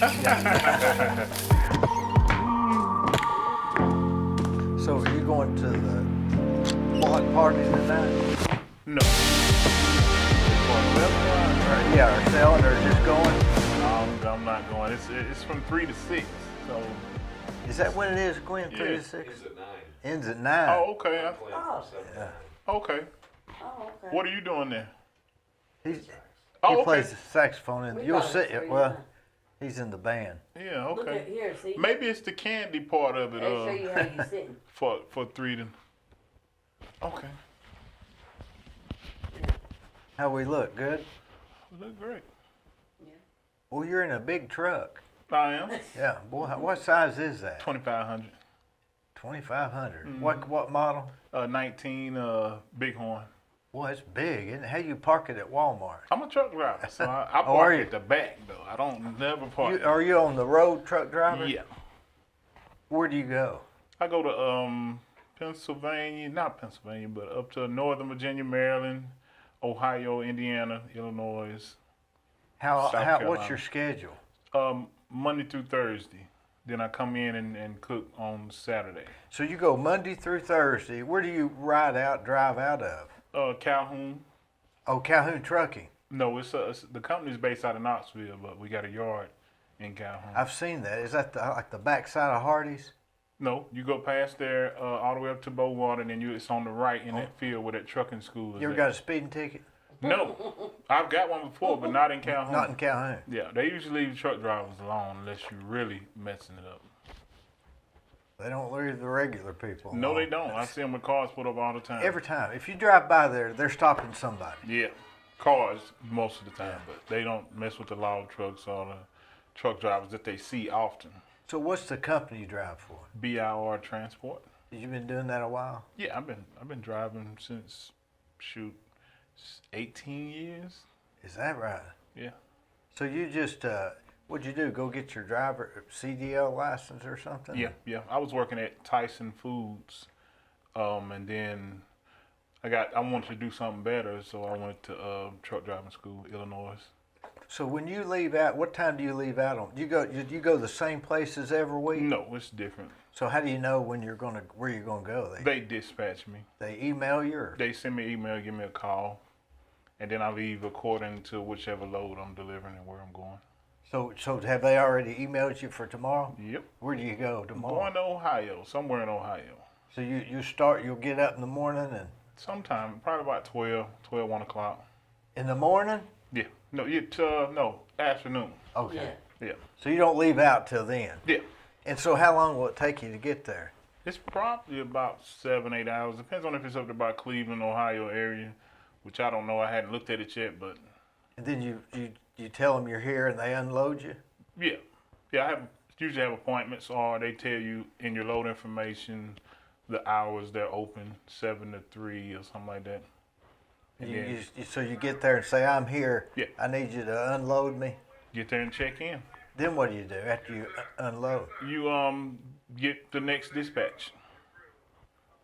So are you going to the block party tonight? No. Or selling, or just going? I'm not going. It's from 3 to 6. So. Is that when it is, Gwen? 3 to 6? Ends at 9. Ends at 9. Oh, okay. Yeah. Okay. Oh, okay. What are you doing there? He Oh, plays okay. the saxophone, and We you'll got see it for it. you Well, now. he's in the band. Yeah. Look at Okay. here, see? Maybe it's the candy part of it. They show you how you sitting. For 3 to. Okay. How we look? Good? Look great. Well, you're in a big truck. I am. Yeah. Boy, what size is that? 2500. 2500. Mm-hmm. What model? 19 Bighorn. Well, it's big, isn't it? How you park it at Walmart? I'm a truck driver, so I Oh, are park you? at the back though. I don't never park. Are you on the road truck driver? Yeah. Where do you go? I go to Pennsylvania, not Pennsylvania, but up to Northern Virginia, Maryland, Ohio, Indiana, Illinois. South What's Carolina. your schedule? Monday through Thursday. Then I come in and cook on Saturday. So you go Monday through Thursday. Where do you drive out of? Calhoun. Oh, Calhoun Trucking. No, it's the company's based out of Knoxville, but we got a yard in Calhoun. I've seen that. Is that like the backside of Hardee's? No, you go past there all the way up to Bowater, and then it's on the right in that field where that trucking school is. You ever at. got a speeding ticket? No, I've got one before, but not in Calhoun. Not in Calhoun. Yeah, they usually leave truck drivers alone unless you're really messing it up. They don't leave the regular people No, alone. they don't. I see them with cars put up all the time. Every time. If you drive by there, they're stopping somebody. Yeah, cars most of the time, but they don't mess with the log trucks or the truck drivers that they see often. So what's the company you drive for? BIR Transport. You been doing that a while? Yeah, I've been driving since 18 years. Is that right? Yeah. So you just, what'd you do? Go get your driver CDL license or something? Yeah. I was working at Tyson Foods, and then I wanted to do something better, so I went to truck driving school, Illinois. So when you leave out, what time do you leave out on? You go the same places every week? No, it's different. So how do you know where you're gonna go? They dispatch me. They email you, or? They send me an email, give me a call, and then I leave according to whichever load I'm delivering and where I'm going. So have they already emailed you for tomorrow? Yep. Where do you go I'm tomorrow? going to Ohio, somewhere in Ohio. So you'll get up in the morning and Sometime, probably about 1 o'clock. in the morning? Yeah. No, no, afternoon. Okay. Yeah. Yeah. So you don't leave out till then. Yeah. And so how long will it take you to get there? It's probably about 7-8 hours. Depends on if it's up to about Cleveland, Ohio area, which I don't know. I hadn't looked at it yet, but And then you tell them you're here and they unload you? yeah. I usually have appointments, or they tell you in your load information the hours they're open, 7 to 3 or something like that. And then So you get there and say, I'm here. Yeah. I need you to unload me. get there and check in. Then what do you do after you unload? You get the next dispatch.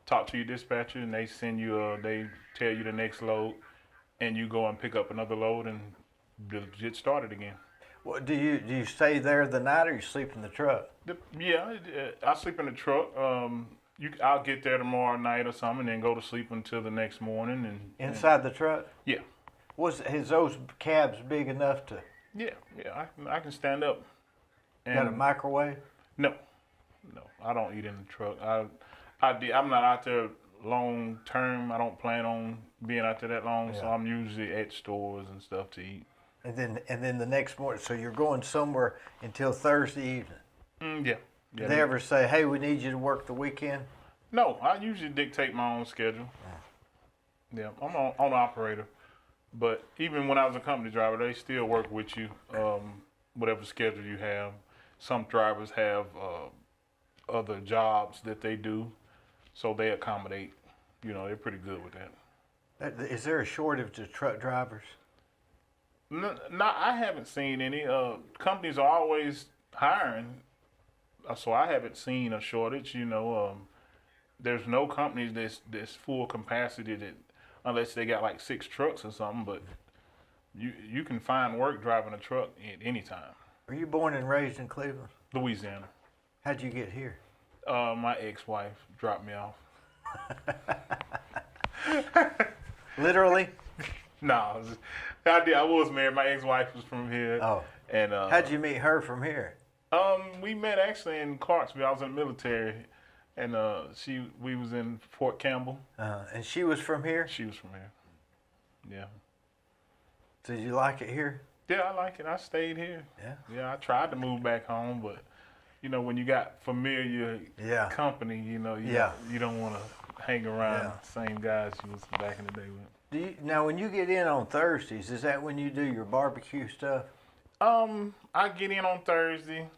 Talk to your dispatcher, and they send you. They tell you the next load, and you go and pick up another load and get started again. What, do you stay there the night or you sleep in the truck? I sleep in the truck. I'll get there tomorrow night or something, and then go to sleep until the next morning. And Inside the truck? yeah, Is those cabs big enough to yeah. I can stand up. got a And microwave? no, I don't eat in the truck. I'm not out there long term. I don't plan on being out there that long, so Yeah. I'm usually at stores and stuff to eat. And then the next morning, so you're going somewhere until Thursday evening. Yeah. Do they ever say, hey, we need you to work the weekend? No, I usually dictate my own schedule. Yeah, I'm on operator. But even when I was a company driver, they still work with you, whatever schedule you have. Some drivers have other jobs that they do, so they accommodate. They're pretty good with that. Is there a shortage of truck drivers? No, I haven't seen any. Companies are always hiring, so I haven't seen a shortage. There's no companies that's full capacity unless they got like 6 trucks or something. But you can find work driving a truck at any time. Were you born and raised in Cleveland? Louisiana. How'd you get here? My ex-wife dropped me off. Literally? No, I was married. My ex-wife was from here. Oh. And How'd you meet her from here? We met actually in Clarksville. I was in the military, and we was in Fort Campbell. And she was from here? She was from here. Yeah. Did you like it here? Yeah, I like it. I stayed here. Yeah. Yeah, I tried to move back home, but when you got familiar company, you don't want to hang around the same guys you was back in the day with. Now, when you get in on Thursdays, is that when you do your barbecue stuff? I get in on Thursday.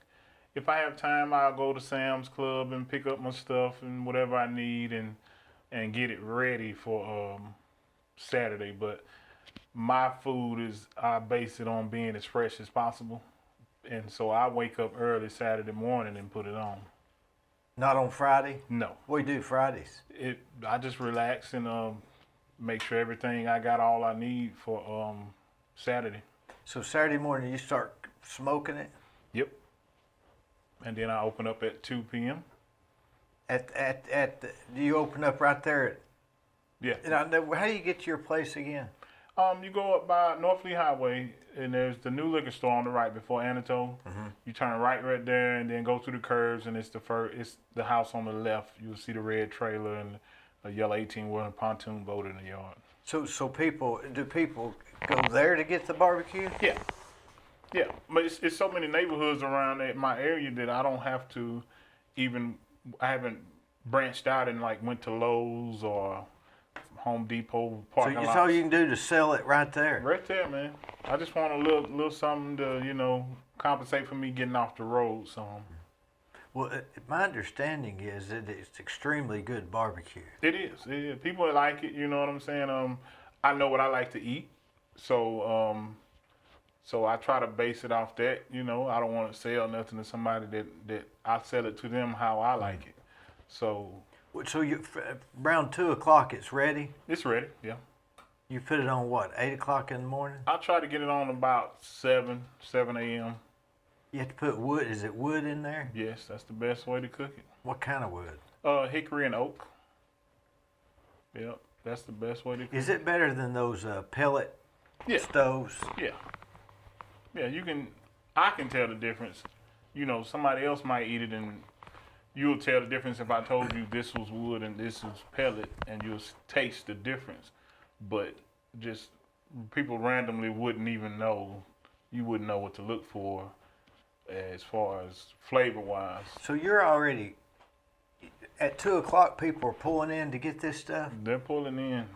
If I have time, I'll go to Sam's Club and pick up my stuff and whatever I need and get it ready for Saturday. But my food I base it on being as fresh as possible. And so I wake up early Saturday morning and put it on. Not on Friday? No. What do you do Fridays? I just relax and make sure everything I got all I need for Saturday. So Saturday morning you start smoking it? Yep. And then I open up at 2 p.m. Do you open up right there? Yeah. How do you get to your place again? You go up by North Lee Highway, and there's the new liquor store on the right before Anatole. Mm-hmm. You turn right there, and then go through the curves, and it's the house on the left. You'll see the red trailer and a yellow 18-wheeler pontoon boat in the yard. So do people go there to get the barbecue? Yeah. Yeah, but it's so many neighborhoods around my area that I don't have to I haven't branched out and went to Lowe's or Home Depot parking lots. So it's all you can do to sell it right there? Right there, man. I just want a little something to, compensate for me getting off the road some. Well, my understanding is that it's extremely good barbecue. It is. People like it, you know what I'm saying? I know what I like to eat, so I try to base it off that, I don't want to sell nothing to somebody that I sell it to them how I like it. So around 2 o'clock it's ready? It's ready, yeah. You put it on what, 8 o'clock in the morning? I try to get it on about 7 a.m. You have to put wood. Is it wood in there? Yes, that's the best way to cook it. What kind of wood? Hickory and oak. Yep, that's the best way to cook it. Is it better than those pellet stoves? Yeah. Yeah, I can tell the difference. Somebody else might eat it and you'll tell the difference if I told you this was wood and this was pellet, and you'll taste the difference. But just people randomly wouldn't even know. You wouldn't know what to look for as far as flavor-wise. So you're already, at 2 o'clock, people are pulling in to get this stuff? They're pulling in.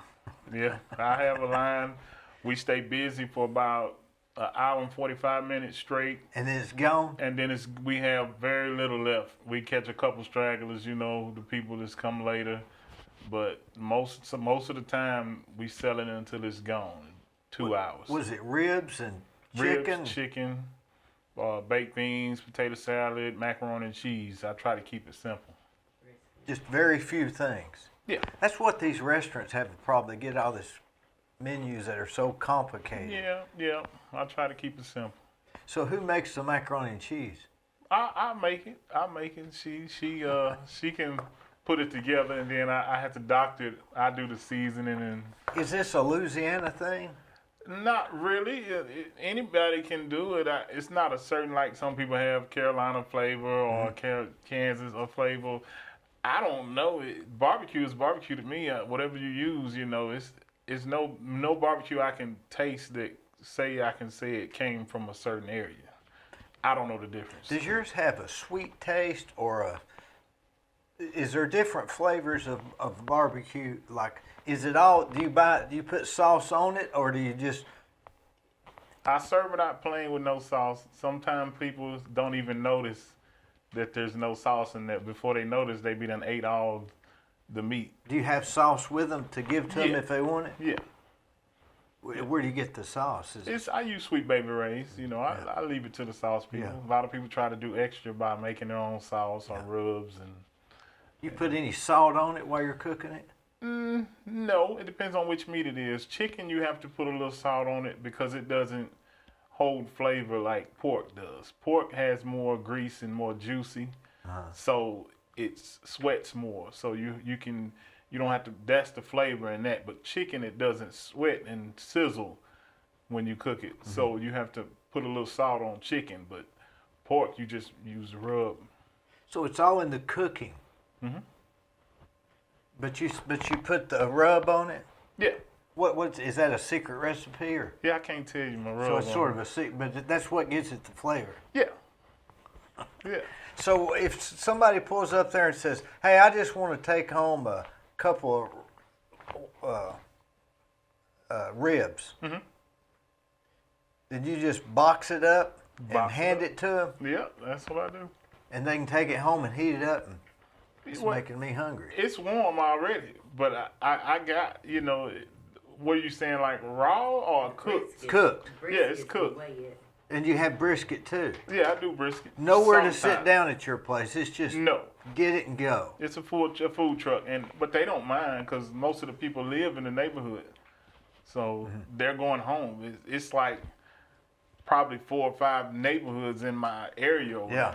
Yeah, I have a line. We stay busy for about an hour and 45 minutes straight. And then it's gone? And then we have very little left. We catch a couple stragglers, the people that's come later. But most of the time, we sell it until it's gone. 2 hours. Was it ribs and chicken? Ribs, chicken, baked beans, potato salad, macaroni and cheese. I try to keep it simple. Just very few things. Yeah. That's what these restaurants have the problem. They get all this menus that are so complicated. Yeah. I try to keep it simple. So who makes the macaroni and cheese? I make it. She can put it together, and then I have to doctor it. I do the seasoning and. Is this a Louisiana thing? Not really. Anybody can do it. It's not a certain, like some people have Carolina flavor or Kansas or flavor. I don't know. Barbecue is barbecue to me. Whatever you use, it's no barbecue I can taste that I can say it came from a certain area. I don't know the difference. Does yours have a sweet taste or is there different flavors of barbecue? Like, is it all, do you put sauce on it, or do you just? I serve it out plain with no sauce. Sometimes people don't even notice that there's no sauce in there. Before they notice, they be done ate all the meat. Do you have sauce with them to give to them if they want it? Yeah. Where do you get the sauce? I use Sweet Baby Ray's. I leave it to the sauce people. Yeah. A lot of people try to do extra by making their own sauce or rubs. You put any salt on it while you're cooking it? No, it depends on which meat it is. Chicken, you have to put a little salt on it because it doesn't hold flavor like pork does. Pork has more grease and more juicy, so it sweats more. So you don't have to. That's the flavor in that. But chicken, it doesn't sweat and sizzle when you cook it. So you have to put a little salt on chicken. But pork, you just use the rub. So it's all in the cooking. Mm-hmm. But you put the rub on it. Yeah. What is that, a secret recipe or? Yeah, I can't tell you my rub. So it's on sort it. of a secret, but that's what gives it the flavor. Yeah. Yeah. So if somebody pulls up there and says, "Hey, I just want to take home a couple of ribs," then you just box it up and hand it to them, Yeah, that's what I do. and they can take it home and heat it up. And it's Well, making me hungry. It's warm already, but I got, what are you saying, like raw or cooked? Brisket. Cooked. Yeah, it's Brisket cooked. the way it- And you have brisket too. Yeah, I do brisket. Nowhere to sit Sometimes. down at your place. It's just No, get it and go. it's a food truck, but they don't mind because most of the people live in the neighborhood, so they're going home. It's like probably 4 or 5 neighborhoods in my area. Over Yeah.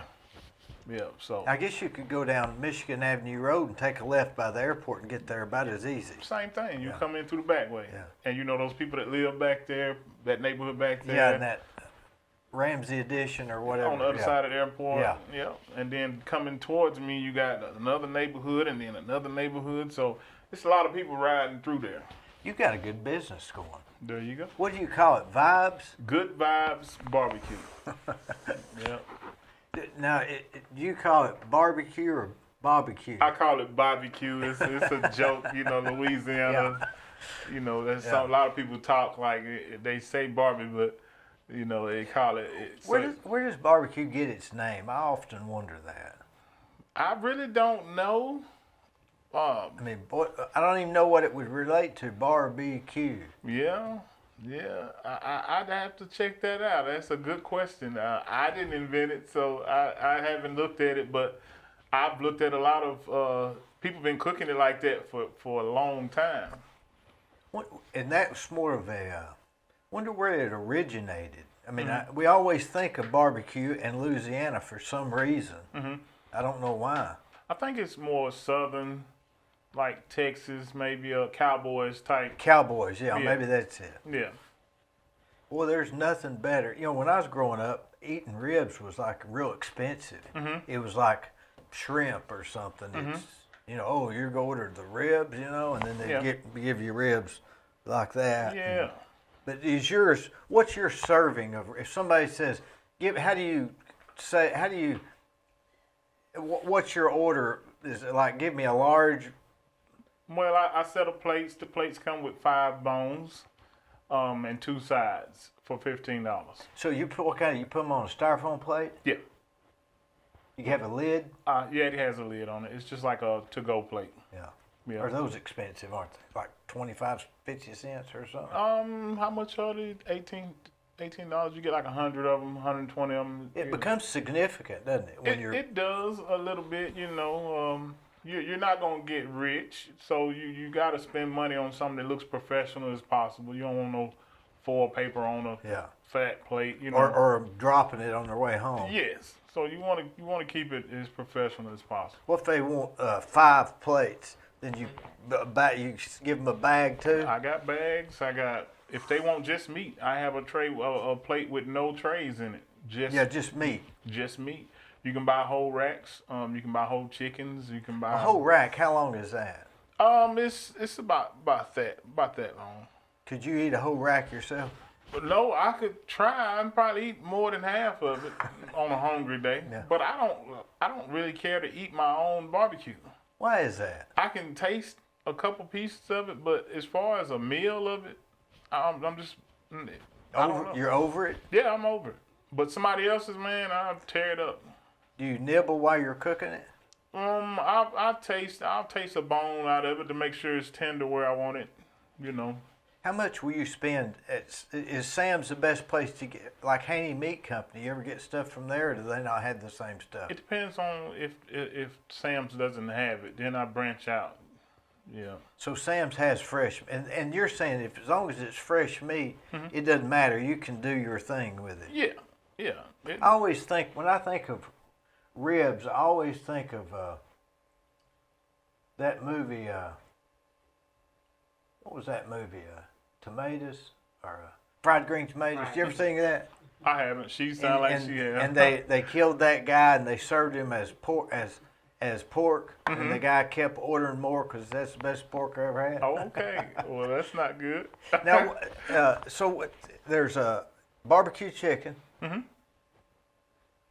there. Yeah. So I guess you could go down Michigan Avenue Road and take a left by the airport and get there about as easy. same thing. You Yeah. come in through the back way, Yeah. and those people that live back there, that neighborhood back there. Yeah, and that Ramsey Edition or whatever. On the other side of the airport. Yeah. And then coming towards me, you got another neighborhood and then another neighborhood. So it's a lot of people riding through there. You got a good business going. There you go. What do you call it? Vibes? Good Vibes Barbecue. Yeah. Now, do you call it barbecue or barbecue? I call it barbecue. It's a joke, Louisiana. That's Yeah. a lot of people talk like they say Barbie, but they call it. Where does barbecue get its name? I often wonder that. I really don't know. I mean, boy, I don't even know what it would relate to. Barbecue. Yeah. I'd have to check that out. That's a good question. I didn't invent it, so I haven't looked at it, but I've looked at a lot of people been cooking it like that for a long time. And that was more of a. Wonder where it originated. I mean, we always think of barbecue in Louisiana for some reason. I don't know why. I think it's more southern, like Texas, maybe a Cowboys type. Cowboys, yeah, Yeah. maybe that's it. Yeah. Well, there's nothing better. When I was growing up, eating ribs was like real expensive. It was like shrimp or something. It's, oh, you're going to order the ribs, and then they give you ribs like that. Yeah. But what's your serving of, if somebody says, what's your order? Is it like, give me a large? Well, I set up plates. The plates come with 5 bones, and 2 sides for $15. So you put you put them on a styrofoam plate? Yeah. You have a lid? Yeah, it has a lid on it. It's just like a to-go plate. Yeah. Yeah. Are those expensive, aren't they? Like 25, 50 cents or something? How much are they? $18. You get like 100 of them, 120 of them. It becomes significant, doesn't it? When It does a little bit, You're not gonna get rich, so you got to spend money on something that looks professional as possible. You don't want no foil paper on a fat plate, or dropping it on their way home. Yes, so you want to keep it as professional as possible. What if they want 5 plates? Then you give them a bag too. I got bags. If they want just meat, I have a plate with no trays in it. Just meat. Just meat. You can buy whole racks. You can buy whole chickens. You can buy A whole rack. How long is that? It's about that long. Could you eat a whole rack yourself? But no, I could try and probably eat more than half of it on a hungry day. Yeah. But I don't really care to eat my own barbecue. Why is that? I can taste a couple pieces of it, but as far as a meal of it, I'm just I don't know. You're over it? Yeah, I'm over it. But somebody else's, man, I'll tear it up. Do you nibble while you're cooking it? I'll taste a bone out of it to make sure it's tender where I want it. How much will you spend is Sam's the best place to get, like Haney Meat Company? You ever get stuff from there, or do they not have the same stuff? It depends on if Sam's doesn't have it, then I branch out. Yeah. So Sam's has fresh, and you're saying if as long as it's fresh meat, Mm-hmm. it doesn't matter. You can do your thing with it. Yeah. Yeah. I always think when I think of ribs, I always think of that movie. What was that movie? Tomatoes or fried green tomatoes. Right. You ever seen that? I haven't. She sounded like she had. And they killed that guy and they served him as pork and the guy kept ordering more because that's the best pork I ever had. Oh, okay. Well, that's not good. Now, there's a barbecue chicken,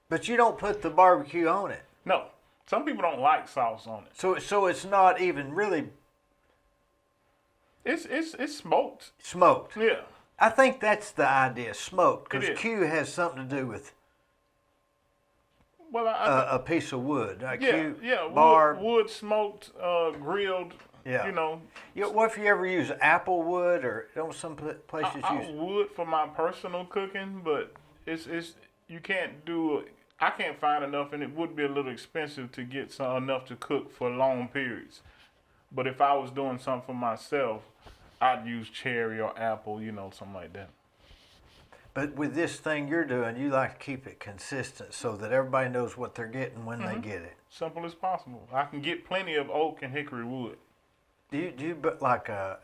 but you don't put the barbecue on it. No. Some people don't like sauce on it. So it's not even really It's smoked. smoked. Yeah. I think that's the idea, smoked, It because is. Q has something to do with Well, a piece of wood. yeah, Q, barb. wood smoked, grilled. Yeah. You know, What if you ever use apple wood or don't some places I use? would for my personal cooking, but it's you can't do it. I can't find enough, and it would be a little expensive to get enough to cook for long periods. But if I was doing something for myself, I'd use cherry or apple, something like that. But with this thing you're doing, you like to keep it consistent so that everybody knows what they're getting when they get it. Simple as possible. I can get plenty of oak and hickory wood. Do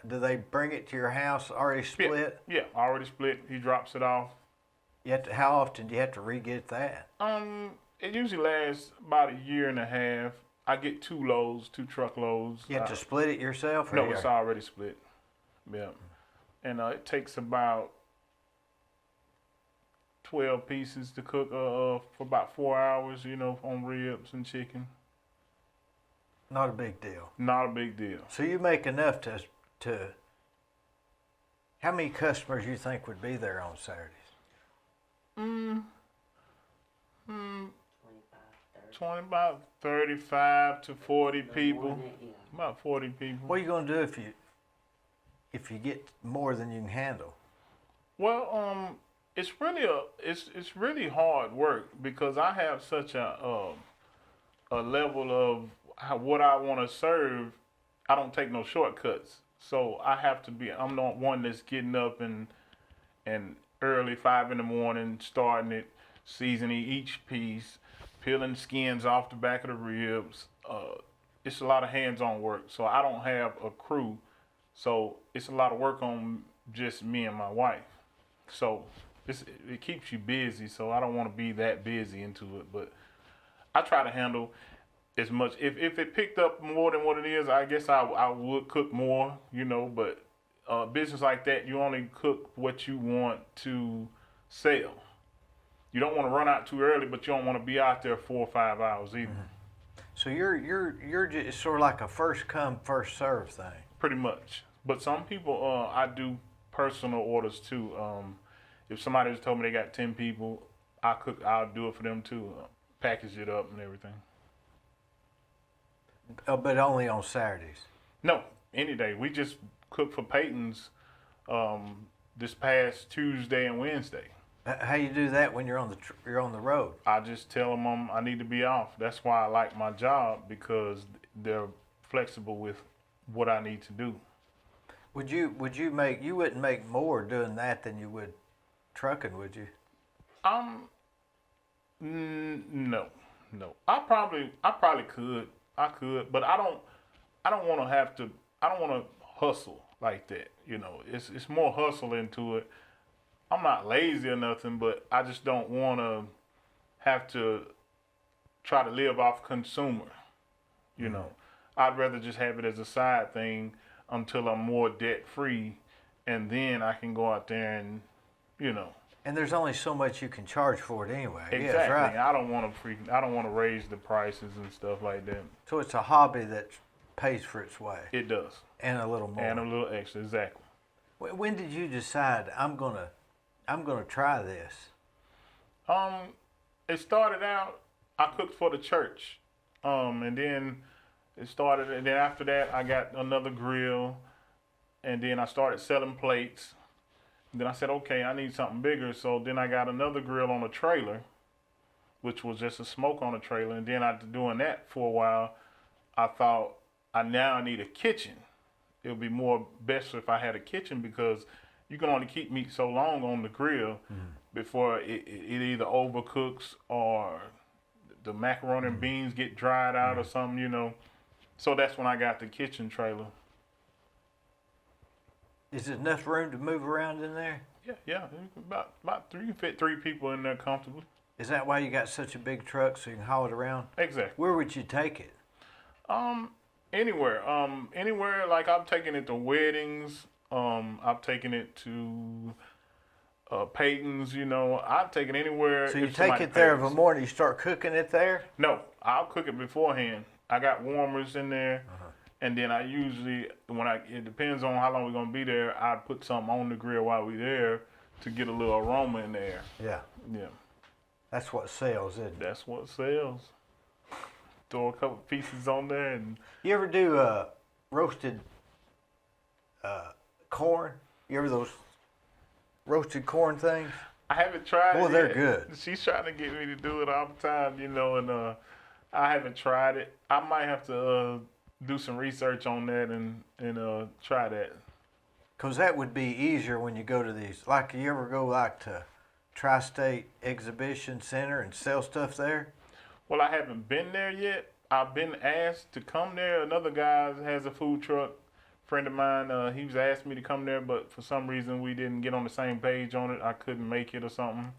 they bring it to your house already split? Yeah, already split. He drops it off. How often do you have to re-get that? It usually lasts about a year and a half. I get 2 loads, 2 truckloads. You have to split it yourself? Or No, it's already split. Yeah. And it takes about 12 pieces to cook for about 4 hours, on ribs and chicken. Not a big deal. Not a big deal. So you make enough to how many customers you think would be there on Saturdays? 25, 35 to 40 people. More than that, yeah. About 40 people. What are you going to do if you get more than you can handle? Well, it's really really hard work because I have such a level of what I want to serve. I don't take no shortcuts, so I have to be. I'm not one that's getting up and early 5 in the morning, starting it, seasoning each piece, peeling skins off the back of the ribs. It's a lot of hands-on work, so I don't have a crew, so it's a lot of work on just me and my wife. So it keeps you busy, so I don't want to be that busy into it, but I try to handle as much. If it picked up more than what it is, I guess I would cook more, but business like that, you only cook what you want to sell. You don't want to run out too early, but you don't want to be out there 4 or 5 hours either. So you're just sort of like a first come, first serve thing. Pretty much. But some people, I do personal orders too. If somebody just told me they got 10 people, I'll do it for them too. Package it up and everything. But only on Saturdays. No, any day. We just cooked for Peyton's this past Tuesday and Wednesday. How you do that when you're on the road? I just tell them I need to be off. That's why I like my job, because they're flexible with what I need to do. Would you wouldn't make more doing that than you would trucking, would you? No. I probably could. I could, but I don't want to hustle like that. It's more hustle into it. I'm not lazy or nothing, but I just don't want to have to try to live off consumer. I'd rather just have it as a side thing until I'm more debt free, and then I can go out there and. And there's only so much you can charge for it anyway. Exactly. Yes, right. I don't want to raise the prices and stuff like that. So it's a hobby that pays for its way. It does. And a little more. And a little extra, exactly. When did you decide I'm gonna try this? It started out, I cooked for the church, and then it started, and then after that I got another grill, and then I started selling plates. Then I said, okay, I need something bigger. So then I got another grill on a trailer, which was just a smoke on a trailer. And then after doing that for a while, I thought I need a kitchen. It would be more best if I had a kitchen because you can only keep meat so long on the grill before it either overcooks or the macaroni and beans get dried out or something, you know. So that's when I got the kitchen trailer. Is there enough room to move around in there? Yeah. About three, you can fit 3 people in there comfortably. Is that why you got such a big truck so you can haul it around? Exactly. Where would you take it? Anywhere. Anywhere. Like I've taken it to weddings. I've taken it to Peyton's. You know, I've taken anywhere. So you if take somebody it there pays. of a morning, you start cooking it there? No, I'll cook it beforehand. I got warmers in there, and then I usually it depends on how long we're gonna be there. I put something on the grill while we're there to get a little aroma in there. Yeah. Yeah, That's what sells, isn't it? that's what sells. Throw a couple pieces on there, and You ever do roasted corn? You ever those roasted corn things? I haven't tried. Boy, it they're yet. good. She's trying to get me to do it all the time, you know, and I haven't tried it. I might have to do some research on that and try that. Because that would be easier when you go to these. Like, you ever go like to Tri-State Exhibition Center and sell stuff there? Well, I haven't been there yet. I've been asked to come there. Another guy has a food truck. Friend of mine, he was asked me to come there, but for some reason we didn't get on the same page on it. I couldn't make it or something.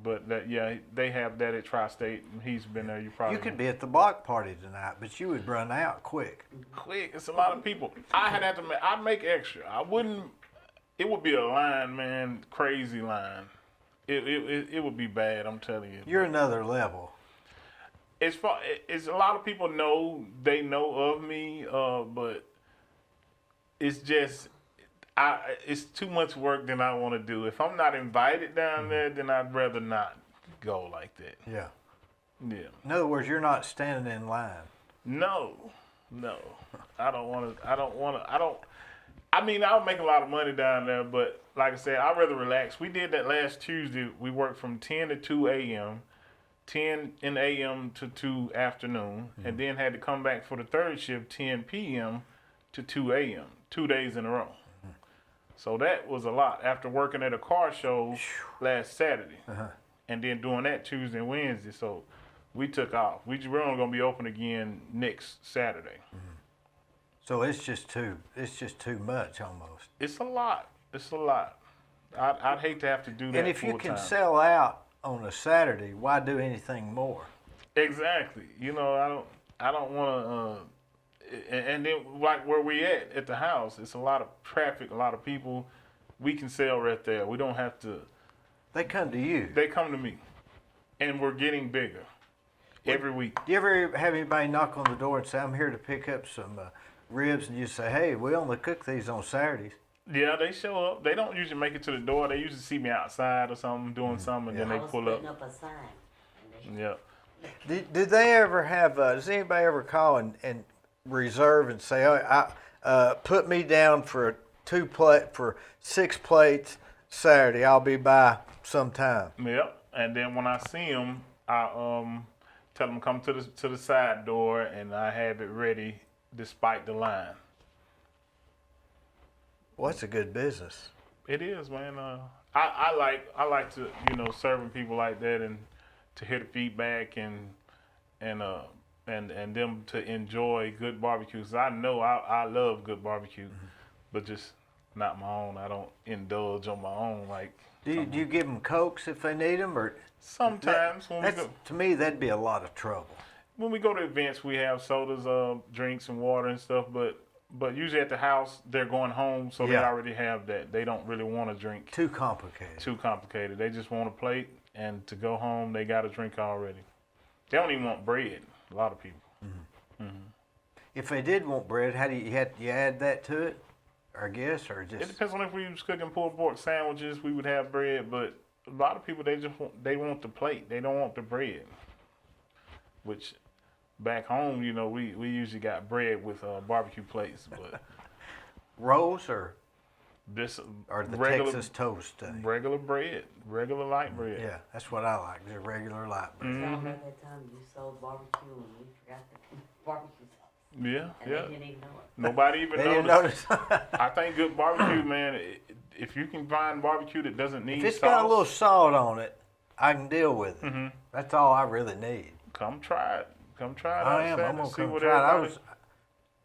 But they have that at Tri-State, and he's been there. You could be at the block party tonight, but you would run out quick. quick. It's a lot of people. I'd make extra. I wouldn't. It would be a line, man, crazy line. It would be bad. I'm telling you. You're another level. It's a lot of people know of me, but it's just it's too much work than I want to do. If I'm not invited down there, then I'd rather not go like that. Yeah. Yeah. In other words, you're not standing in line. No. I don't want to. I mean, I'll make a lot of money down there, but like I said, I'd rather relax. We did that last Tuesday. We worked from 10 to 2 a.m., 10 in the a.m. to 2 afternoon, and then had to come back for the third shift, 10 p.m. to 2 a.m., 2 days in a row. So that was a lot after working at a car show last Saturday, and then doing that Tuesday and Wednesday. So we took off. We're only gonna be open again next Saturday. So it's just too much almost. It's a lot. I'd hate to have to do that. And if you full can time. sell out on a Saturday, why do anything more? Exactly. You know, I don't want to. And then like where we at the house, it's a lot of traffic, a lot of people. We can sell right there. We don't have to. They come to you. They come to me, and we're getting bigger every week. Do you ever have anybody knock on the door and say, "I'm here to pick up some ribs," and you say, "Hey, we only cook these on Saturdays"? Yeah, they show up. They don't usually make it to the door. They usually see me outside or something, doing something, and then they pull up. up a sign. Yeah. Did they ever have? Does anybody ever call and reserve and say, "Oh, put me down for for 6 plates Saturday. I'll be by sometime." Yep. And then when I see them, I tell them come to the side door, and I have it ready despite the line. Well, that's a good business. It is, man. I like to serving people like that and to hear the feedback and them to enjoy good barbecue. 'Cause I know I love good barbecue, but just not my own. I don't indulge on my own like. Do you give them Cokes if they need them, or Sometimes to me that'd be a lot of trouble. when we go to events, we have sodas, drinks, and water and stuff. But usually at the house, they're going home, so they Yeah. already have that. They don't really want to drink Too complicated. too complicated. They just want a plate, and to go home, they got a drink already. They don't even want bread. A lot of people. If they did want bread, how do you add that to it? Or I guess, or It just depends on if we was cooking pulled pork sandwiches, we would have bread. But a lot of people, they want the plate. They don't want the bread. Which, back home, we usually got bread with barbecue plates. But rolls or this the regular Texas toast. regular bread, regular light bread. Yeah, that's what I like. The regular light bread. Tell me about that time you sold barbecue and we forgot the barbecue sauce. Yeah, And yeah. they didn't even know it. Nobody even They didn't noticed. notice. I think good barbecue, man. If you can find barbecue that doesn't need If it's sauce, got a little salt on it, I can deal with it. hmm That's all I really need. come try it. Come try it I out, am. Sam, I'm and gonna see come what try it.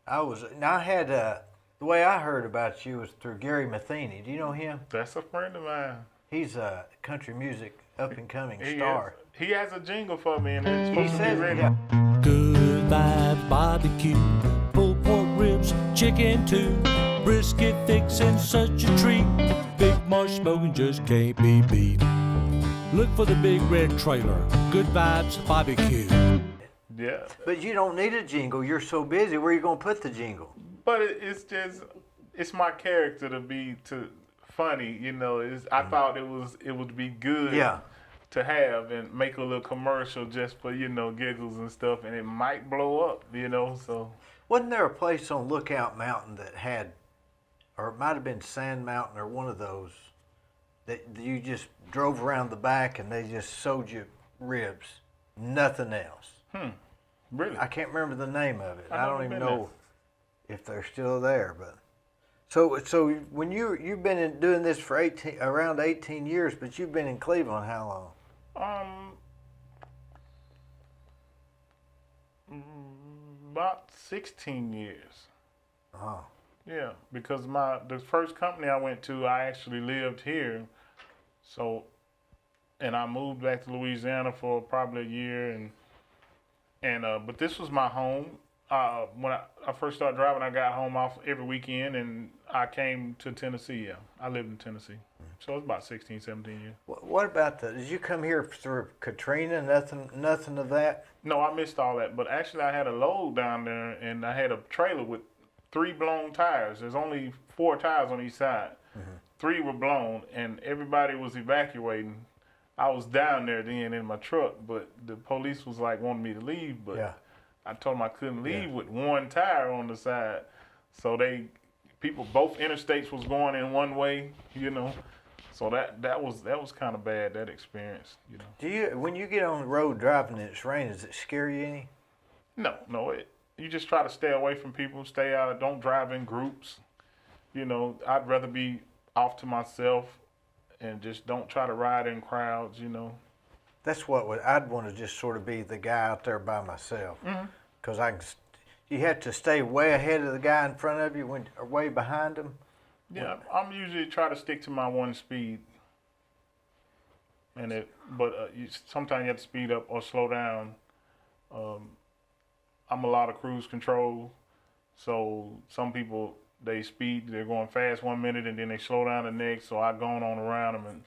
everybody. Now I had the way I heard about you was through Gary Matheny. Do you know him? That's a friend of mine. He's a country music up and coming He star. He has a jingle for me, and it's He supposed to be says, ready. yeah. Good Vibes Barbecue, pulled pork ribs, chicken too, brisket fixin' such a treat. Big marsh smoking just can't be beat. Look for the big red trailer, Good Vibes Barbecue. Yeah, But you don't need a jingle. You're so busy. Where are you gonna put the jingle? but it's just it's my character to be funny. You know, I thought it would be good. Yeah. To have and make a little commercial just for giggles and stuff, and it might blow up. So Wasn't there a place on Lookout Mountain that had, or it might have been Sand Mountain or one of those, that you just drove around the back and they just sold you ribs, nothing else. really, I can't remember the name of it. I've I don't never even been know if they're still there. But so when you've been doing this for around 18 years, but you've been in Cleveland how long? About 16 years. Oh, Yeah, because the first company I went to, I actually lived here, and I moved back to Louisiana for probably a year, but this was my home. When I first started driving, I got home off every weekend, and I came to Tennessee. Yeah, I lived in Tennessee, so it's about 16, 17 years. what about did you come here through Katrina? Nothing of that. No, I missed all that, but actually I had a load down there, and I had a trailer with 3 blown tires. There's only 4 tires on each side. 3 were blown, and everybody was evacuating. I was down there then in my truck, but the police was like wanting me to leave, but Yeah. I told them I couldn't leave with 1 tire on the side. So both interstates was going in one way, So that was kind of bad, that experience, Do you when you get on the road driving and it's raining, does it scare you any? No, you just try to stay away from people, don't drive in groups. I'd rather be off to myself and just don't try to ride in crowds, That's I'd want to just sort of be the guy out there by myself, because you have to stay way ahead of the guy in front of you or way behind him. Yeah, I'm usually try to stick to my 1 speed, sometimes you have to speed up or slow down. I'm a lot of cruise control, so some people they're going fast 1 minute and then they slow down the next. So I go on around them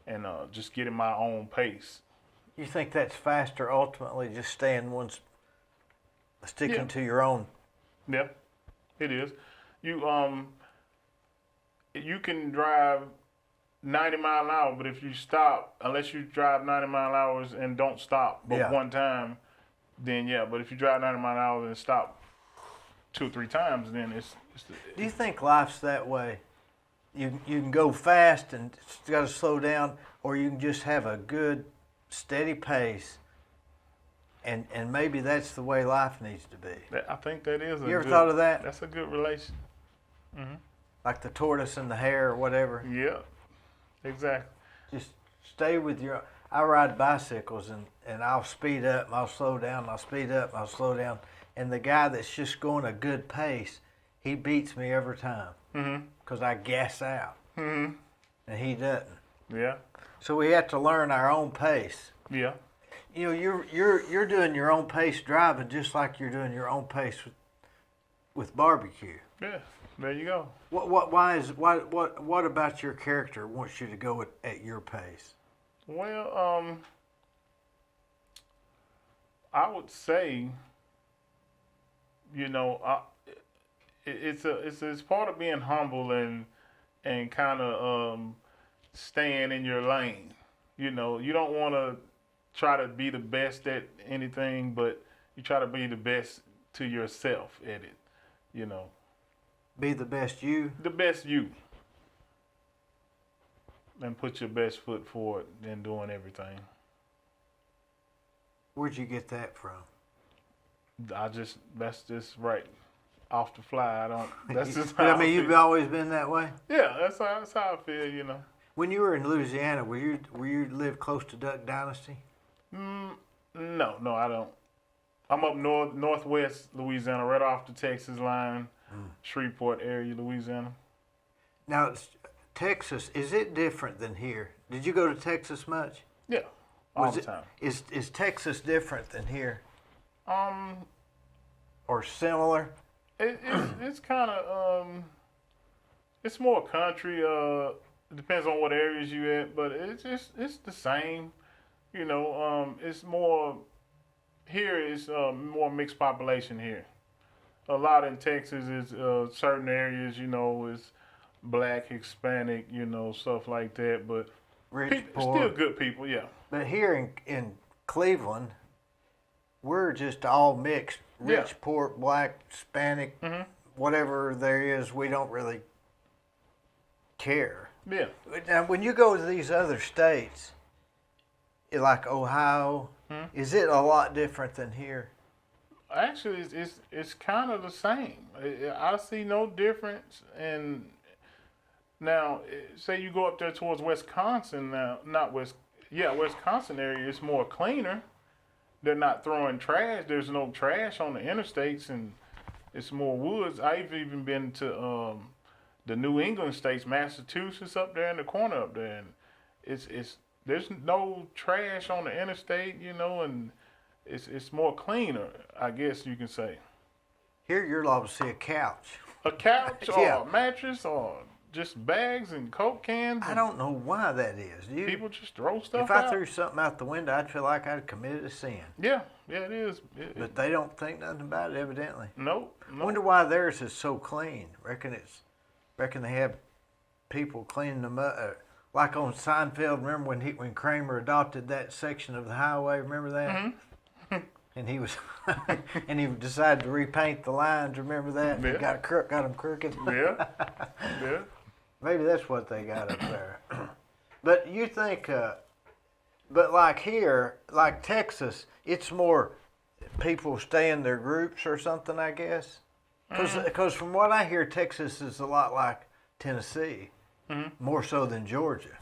and just get in my own pace. You think that's faster ultimately, just staying sticking to your own? Yeah, it is. You can drive 90 mile an hour, but if you stop, unless you drive 90 mile an hour and don't stop but one time, then yeah. But if you drive 90 mile an hour and stop 2 or 3 times, then Do you think life's that way? You can go fast and it's got to slow down, or you can just have a good, steady pace, and maybe that's the way life needs to be. I think that is. You ever thought of that? That's a good relation. Like the tortoise and the hare or whatever. Yeah, exactly. Just stay with I ride bicycles and I'll speed up and I'll slow down and I'll speed up and I'll slow down. And the guy that's just going a good pace, he beats me every time. Because I gas out. And he doesn't. Yeah. So we have to learn our own pace. Yeah. You're doing your own pace driving just like you're doing your own pace with barbecue. Yeah. There you go. What about your character wants you to go at your pace? Well, I would say, it's part of being humble and kind of staying in your lane. You don't want to try to be the best at anything, but you try to be the best to yourself at it. Be the best you. The best you. And put your best foot forward in doing everything. Where'd you get that from? That's just right off the fly. I don't. That's just. But How I mean, you've feel. always been that way. Yeah, that's how I feel. You know. When you were in Louisiana, were you live close to Duck Dynasty? No, I don't. I'm up northwest Louisiana, right off the Texas line, Shreveport area, Louisiana. Now, Texas, is it different than here? Did you go to Texas much? Yeah, all Was the it- time. Is Texas different than here Um, or similar? it's kind of it's more country. It depends on what areas you at, but it's the same. You know, it's more here is more mixed population here. A lot in Texas is certain areas, you know, is black, Hispanic, you know, stuff like that. But Rich, poor. still good people, yeah. But here in Cleveland, we're just all mixed. Rich, Yeah. poor, black, Hispanic, whatever there is, we don't really care. Yeah. Now, when you go to these other states, like Ohio, is it a lot different than here? Actually, it's kind of the same. I see no difference. And now, say you go up there towards Wisconsin now, Wisconsin area is more cleaner. They're not throwing trash. There's no trash on the interstates, and it's more woods. I've even been to the New England states, Massachusetts, up there in the corner up there, and it's there's no trash on the interstate, you know, and it's more cleaner, I guess you can say. Here, you're liable to see a couch. A couch or Yeah. a mattress or just bags and Coke cans. I and don't know why that is. Do you? People just throw stuff If I out. threw something out the window, I'd feel like I'd committed a sin. Yeah, it is. But they don't think nothing about it, evidently. Nope. I wonder why theirs is so clean. Reckon they have people cleaning them up. Like on Seinfeld, remember when Kramer adopted that section of the highway? Remember that? And he was, and he decided to repaint the lines. Remember that? Yeah. He got them crooked. Yeah. Yeah. Maybe that's what they got up there. But you think, but like here, like Texas, it's more people stay in their groups or something, I guess. Because from what I hear, Texas is a lot like Tennessee, more so than Georgia.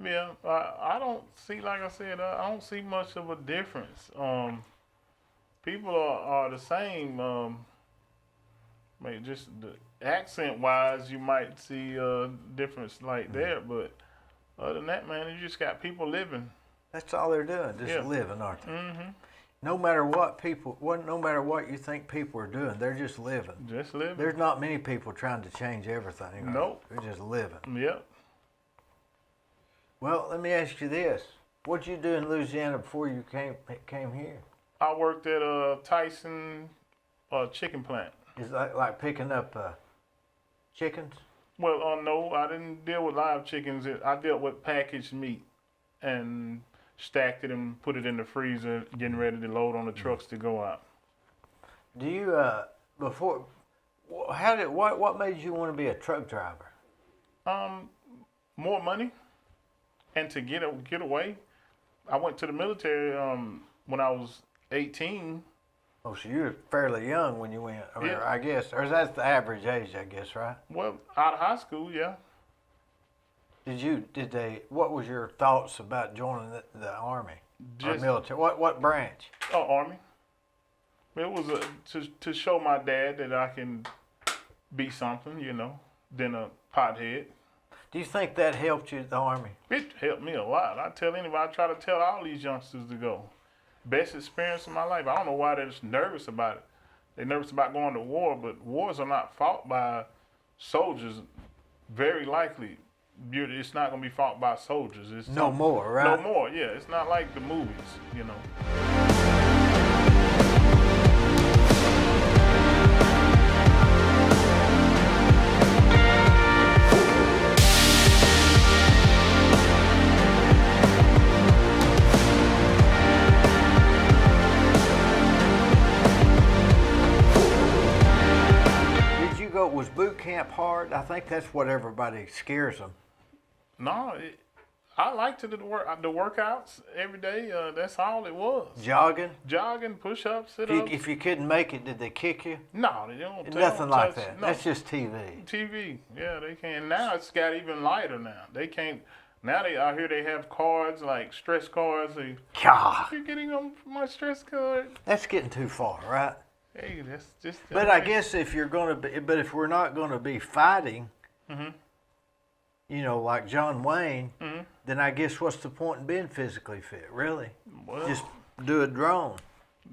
Yeah, I don't see, like I said, I don't see much of a difference. People are the same. Maybe just the accent-wise, you might see a difference like that, but other than that, man, you just got people living. That's all they're doing, just Yeah. living, aren't they? No matter what no matter what you think people are doing, they're just living. Just living. There's not many people trying to change everything. Nope. They're just living. Yep. Well, let me ask you this: what'd you do in Louisiana before you came here? I worked at a Tyson chicken plant. Is that like picking up chickens? Well, no, I didn't deal with live chickens. I dealt with packaged meat and stacked it and put it in the freezer, getting ready to load on the trucks to go out. Do you before? What made you want to be a truck driver? More money, and to get away. I went to the military when I was 18. Oh, so you were fairly young when you went, or Yeah. I guess, or that's the average age, I guess, right? Well, out of high school, yeah. What was your thoughts about joining the Army or Just- military? What branch? Army. It was to show my dad that I can be something, you know, than a pothead. Do you think that helped you, the Army? It helped me a lot. I tell anybody, I try to tell all these youngsters to go. Best experience of my life. I don't know why they're just nervous about it. They're nervous about going to war, but wars are not fought by soldiers. Very likely, it's not going to be fought by soldiers. It's No more, right? No more, yeah. It's not like the movies, you know. Was boot camp hard? I think that's what everybody scares them. No, I like to do the workouts every day. That's all it was. Jogging? Jogging, push-ups, sit-ups. If you couldn't make it, did they kick you? No, they don't. Nothing like touch, that. No. That's just TV. TV. Yeah, they can't. Now it's got even lighter now. They can't. Now they out here. They have cards like stress cards. God, You're getting on my stress card. that's getting too far, right? Hey, that's just. But I guess if you're going to be, but if we're not going to be fighting, you know, like John Wayne, then I guess what's the point in being physically fit, really? Well, Just do a drone.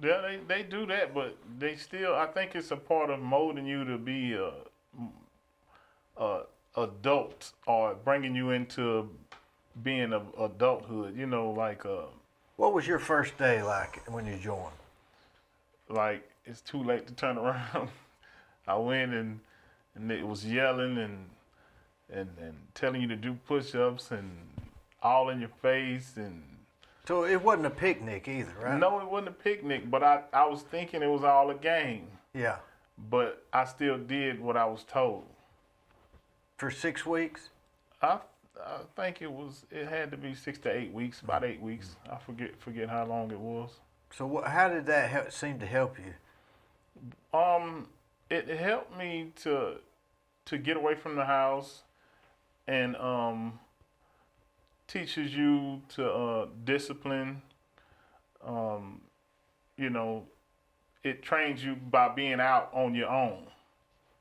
yeah, they do that, but they still. I think it's a part of molding you to be a adult or bringing you into being a adulthood. You know, like What was your first day like when you joined? like it's too late to turn around. I went and it was yelling and telling you to do push-ups and all in your face and. So it wasn't a picnic either, right? No, it wasn't a picnic, but I was thinking it was all a game. Yeah. But I still did what I was told. For 6 weeks? I think it had to be 6 to 8 weeks, about 8 weeks. I forget how long it was. So how did that seem to help you? It helped me to get away from the house, and teaches you to discipline. You know, it trains you by being out on your own.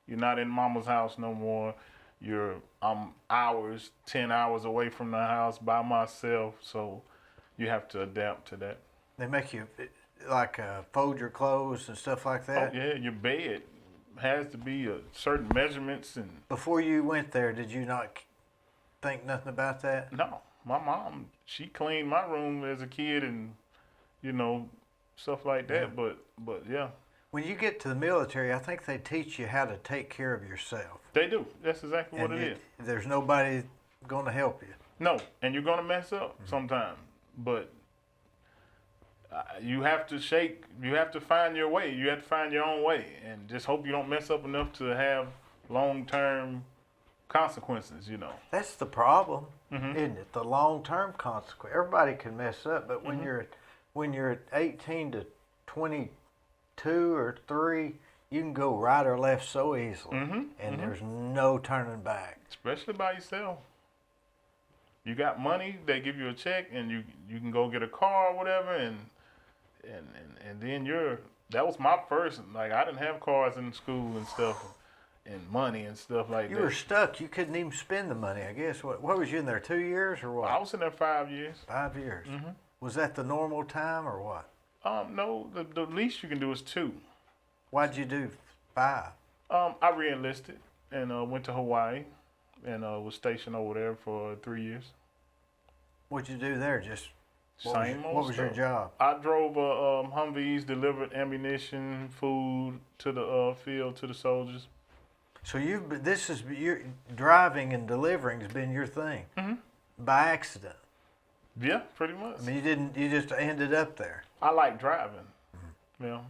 You're not in mama's house no more. You're 10 hours away from the house by myself, so you have to adapt to that. They make you like fold your clothes and stuff like that? Oh yeah, your bed has to be certain measurements and. Before you went there, did you not think nothing about that? No, my mom, she cleaned my room as a kid and, you know, stuff like that. Yeah. But yeah. When you get to the military, I think they teach you how to take care of yourself. They do. That's exactly what And it is. There's nobody going to help you. No, and you're gonna mess up sometimes, but you have to find your way. You have to find your own way, and just hope you don't mess up enough to have long-term consequences. You know. That's the problem, isn't it? The long-term consequence. Everybody can mess up, but when you're at 18 to 22 or 3, you can go right or left so easily, and there's no turning back. Especially by yourself. You got money, they give you a check, and you can go get a car or whatever, and then that was my first, like, I didn't have cars in school and stuff, and money and stuff like that. You were stuck. You couldn't even spend the money, I guess. What was you in there, 2 years or what? I was in there 5 years. 5 years. Was that the normal time or what? No, the least you can do is 2. Why'd you do 5? I re-enlisted and went to Hawaii and was stationed over there for 3 years. What'd you do there? Just Same old what was your stuff. job? I drove Humvees, delivered ammunition, food to the field to the soldiers. So your driving and delivering has been your thing by accident. Yeah, pretty much. I mean, you just ended up there. I like driving. Yeah.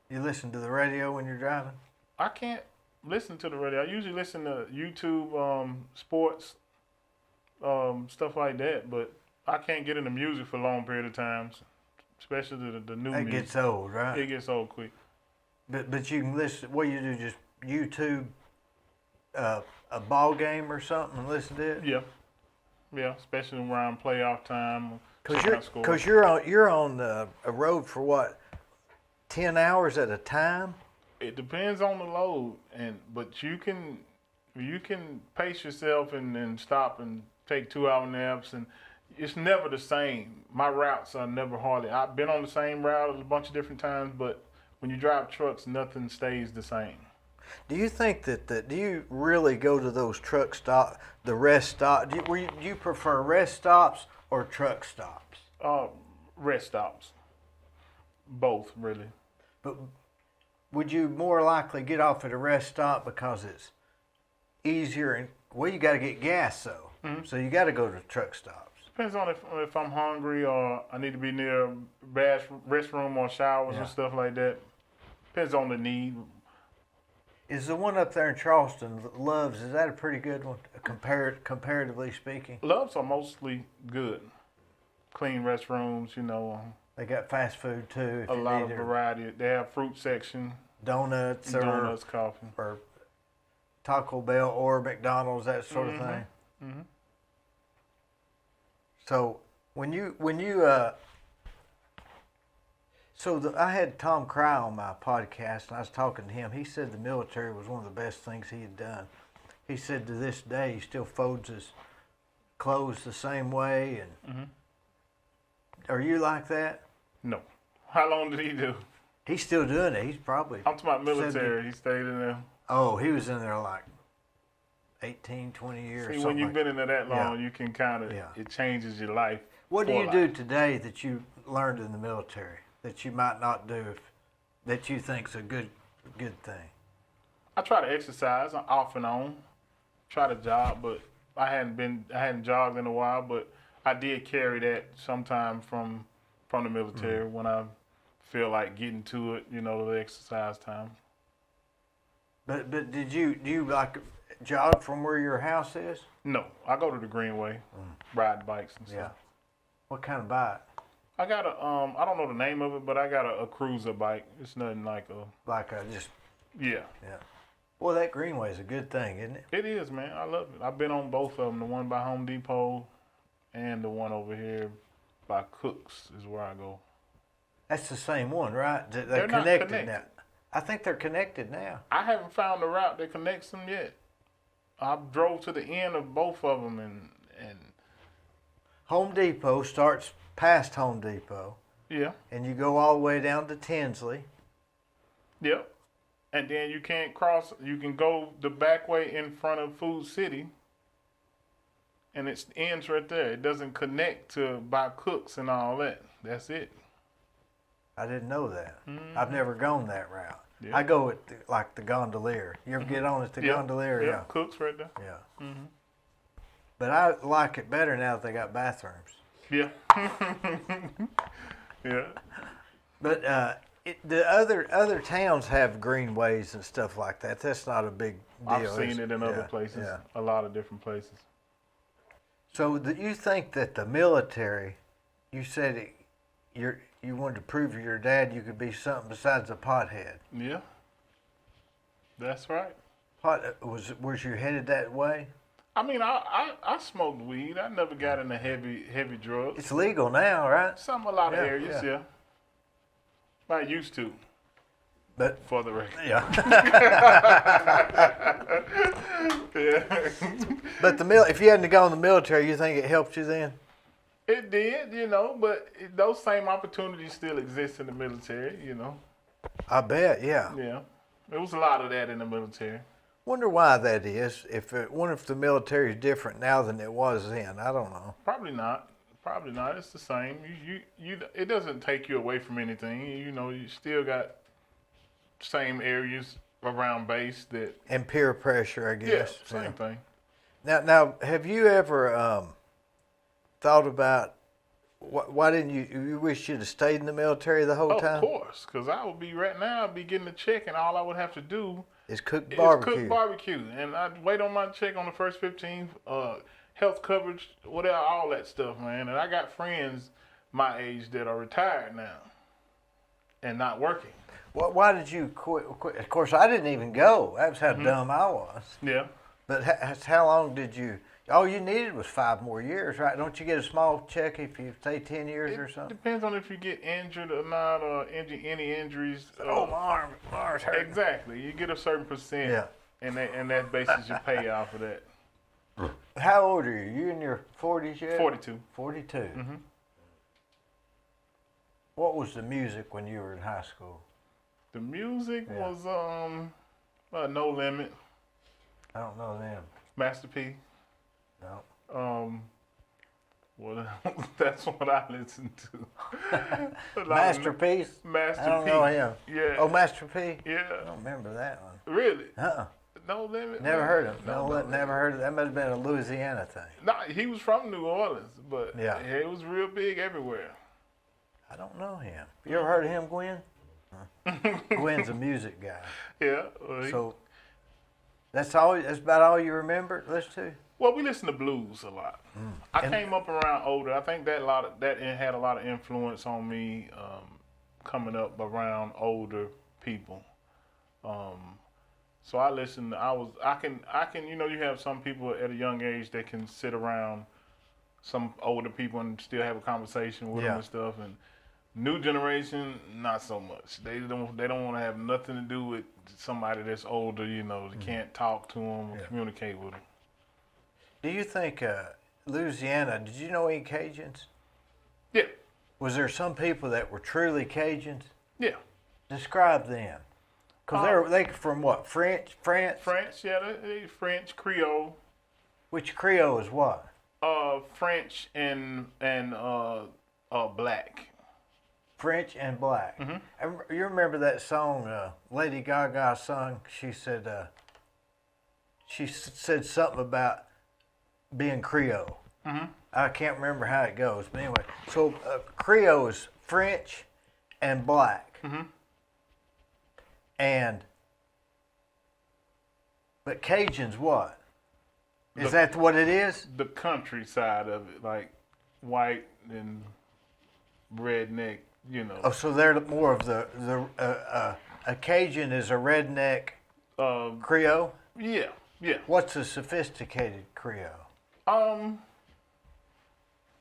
You listen to the radio when you're driving? I can't listen to the radio. I usually listen to YouTube, sports, stuff like that. But I can't get into music for a long period of times, especially the new That music. gets old, right? It gets old quick. But you can listen. What you do? Just YouTube a ball game or something and listen to it. Yeah, especially around playoff time. Because you're on a road for what, 10 hours at a time? It depends on the load, but you can pace yourself and stop and take 2-hour naps, and it's never the same. My routes are never hardly. I've been on the same route a bunch of different times, but when you drive trucks, nothing stays the same. Do you think do you really go to those truck stop, the rest stop? Do you prefer rest stops or truck stops? Rest stops. Both, really. But would you more likely get off at a rest stop because it's easier and, well, you got to get gas though, so you got to go to truck stops. Depends on if I'm hungry or I need to be near a restroom or showers and stuff like that. Depends on the need. Is the one up there in Charleston, Love's, is that a pretty good one, comparatively speaking? Loves are mostly good. Clean restrooms, They got fast food too. If a you lot need of it. variety. They have fruit section, Donuts, donuts, coffee. or Taco Bell or McDonald's, that sort of thing. Mm-hmm. So I had Tom Cry on my podcast, and I was talking to him. He said the military was one of the best things he had done. He said to this day he still folds his clothes the same way. And are you like that? No. How long did he do? He's still doing it. He's probably. I'm talking about military. 70. He stayed in there. Oh, he was in there like 18, 20 years. See, something when you've like been in there that long, Yeah. you can kind of, Yeah. it changes your life. What do for you life. do today that you learned in the military that you might not do that you think's a good thing? I try to exercise off and on. Try to jog, but I hadn't jogged in a while, but I did carry that sometime from the military when I feel like getting to it, the exercise time. But do you like jog from where your house is? No, I go to the Greenway, ride bikes and stuff. Yeah. What kind of bike? I got a I don't know the name of it, but I got a cruiser bike. It's nothing like a Like a just yeah. Boy, that Greenway is a good thing, isn't it? It is, man. I love it. I've been on both of them. The one by Home Depot and the one over here by Cook's is where I go. That's the same one, right? They're not connected connected. now. I think they're connected now. I haven't found the route that connects them yet. I drove to the end of both of them and Home Depot starts past Home Depot, yeah, and you go all the way down to Tinsley. yep. And then you can't cross. You can go the back way in front of Food City, and it ends right there. It doesn't connect to by Cooks and all that. That's it. I didn't know that. I've never gone that route. Yeah. I go at the Gondolier. You ever get on at the Gondolier? Yeah, Yeah. Cooks right there. Yeah. But I like it better now that they got bathrooms. Yeah. Yeah. But the other towns have greenways and stuff like that. That's not a big deal. I've seen it in other places. Yeah. A lot of different places. So you think that the military, you said you wanted to prove to your dad you could be something besides a pothead. Yeah. That's right. Was you headed that way? I mean, I smoked weed. I never got into heavy drugs. It's legal now, right? A lot of Yeah, areas, yeah. I used to, But for the record. yeah. Yeah. But if you hadn't gone in the military, you think it helped you then? It did, but those same opportunities still exist in the military, I bet, yeah. Yeah. There was a lot of that in the military. Wonder why that is. Wonder if the military is different now than it was then. I don't know. Probably not. It's the same. It doesn't take you away from anything. You still got same areas around base that. And peer pressure, I guess. Yeah, same thing. Now, have you ever thought about why didn't you wish you'd have stayed in the military the whole time? Of course, because I would be right now. I'd be getting a check, and all I would have to do Is cook is barbecue. cook barbecue, and I'd wait on my check on the first 15. Health coverage, whatever, all that stuff, man. And I got friends my age that are retired now and not working. Why did you quit? Of course, I didn't even go. That's how dumb I was. Yeah. But how long did you? All you needed was 5 more years, right? Don't you get a small check if you stay 10 years or something? Depends on if you get injured or not, or any injuries. My arm's hurting. Exactly. You get a certain percent, Yeah. and that bases your payoff of that. How old are you? You in your 40s yet? 42. 42. Mm-hmm. What was the music when you were in high school? The music Yeah. was No Limit, I don't know them. Master P. No. Well, that's what I listen to. Masterpiece? Master I don't P. know him. Yeah. Oh, Master P? I Yeah. don't remember that one. Really? No Limit. Never man. heard of him. No, Never heard of that. Must have been a Louisiana thing. No, he was from New Orleans, but Yeah. it was real big everywhere. I don't know him. You ever heard of him, Gwen? Gwen's a music guy. Yeah. So That's all. That's about all you remember. Listen to. Well, we listen to blues a lot. I And- came up around older. I think that had a lot of influence on me coming up around older people. So I listened. I can. You know, you have some people at a young age that can sit around some older people and still have a conversation with them and stuff. And new generation, not so much. They don't want to have nothing to do with somebody that's older. You know, they can't talk to them or communicate with them. Do you think Louisiana? Did you know any Cajuns? Yeah, Was there some people that were truly Cajuns? yeah. Describe them. Because they from what? France? French, yeah, they French, Creole. Which Creole is what? French and black. French and black. Mm-hmm. You remember that song Lady Gaga sung? She said something about being Creole. Mm-hmm. I can't remember how it goes, but anyway. So Creole is French and black. Mm-hmm. But Cajun's what? Is that what it is? The countryside of it, like white and redneck, you know. Oh, so they're more of a Cajun is a redneck Creole? Yeah, yeah. What's a sophisticated Creole?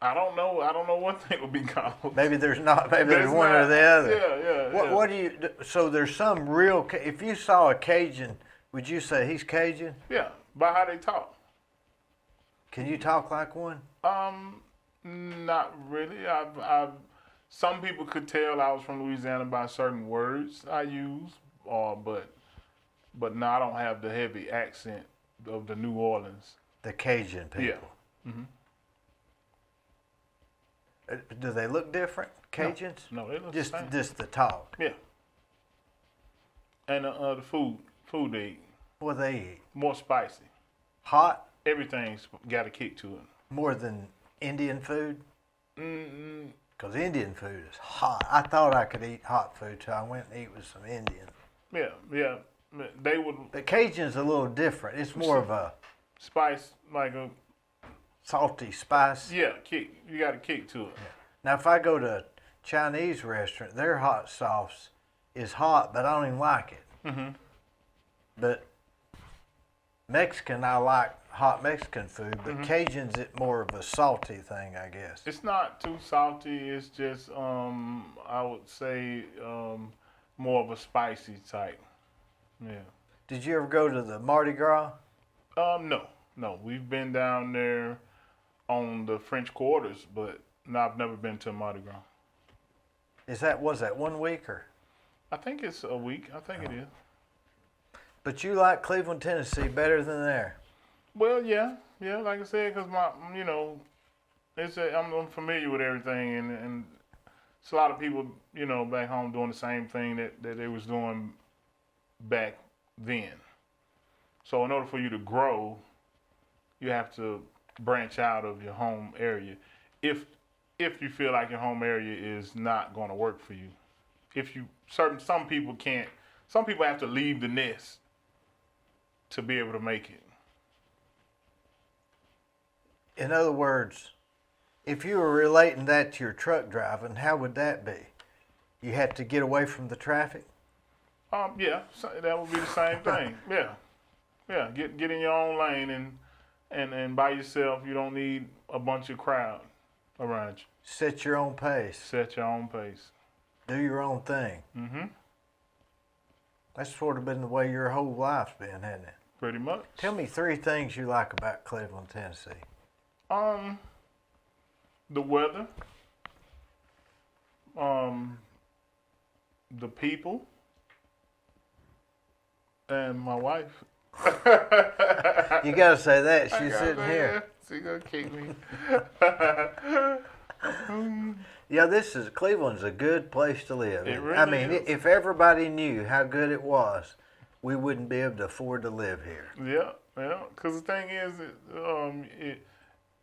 I don't know. I don't know what they would be called. Maybe there's not. Maybe there's one not. or the other. Yeah. What do you? So there's some real. If you saw a Cajun, would you say he's Cajun? Yeah, by how they talk. Can you talk like one? Not really. I've some people could tell I was from Louisiana by certain words I use, but no, I don't have the heavy accent of the New Orleans. The Cajun people. Yeah. Mm-hmm. Do they look different, Cajuns? No, they look Just the same. just the talk. Yeah. And the food they eat, What they eat? more spicy. Hot? Everything's got a kick to it. More than Indian food? Mm-mm. Because Indian food is hot. I thought I could eat hot food, so I went and ate with some Indian. Yeah. They would The Cajun's a little different. It's more of a spice like a salty spice. kick. You got a kick to it. Now, if I go to a Chinese restaurant, their hot sauce is hot, but I don't even like it. Mm-hmm. But Mexican, I like hot Mexican food, but Cajun's it more of a salty thing, I guess. It's not too salty. It's just I would say more of a spicy type. Yeah. Did you ever go to the Mardi Gras? No. We've been down there on the French Quarters, but no, I've never been to Mardi Gras. Was that 1 week or? I think it's a week. I think it is. But you like Cleveland, Tennessee better than there. Well, yeah. Like I said, because I'm familiar with everything, and it's a lot of people, back home doing the same thing that they was doing back then. So in order for you to grow, you have to branch out of your home area. If you feel like your home area is not going to work for you, some people can't. Some people have to leave the nest to be able to make it. In other words, if you were relating that to your truck driving, how would that be? You have to get away from the traffic? Yeah, so that would be the same thing. Yeah. Get in your own lane and by yourself. You don't need a bunch of crowd around you. Set your own pace. Set your own pace. Do your own thing. Mm-hmm. That's sort of been the way your whole life's been, hasn't it? Pretty much. Tell me 3 things you like about Cleveland, Tennessee. The weather. The people. And my wife. You got to say that. She's sitting here. She's gonna kick me. Yeah, Cleveland's a good place to live. It really I mean, is. if everybody knew how good it was, we wouldn't be able to afford to live here. Yeah. Because the thing is,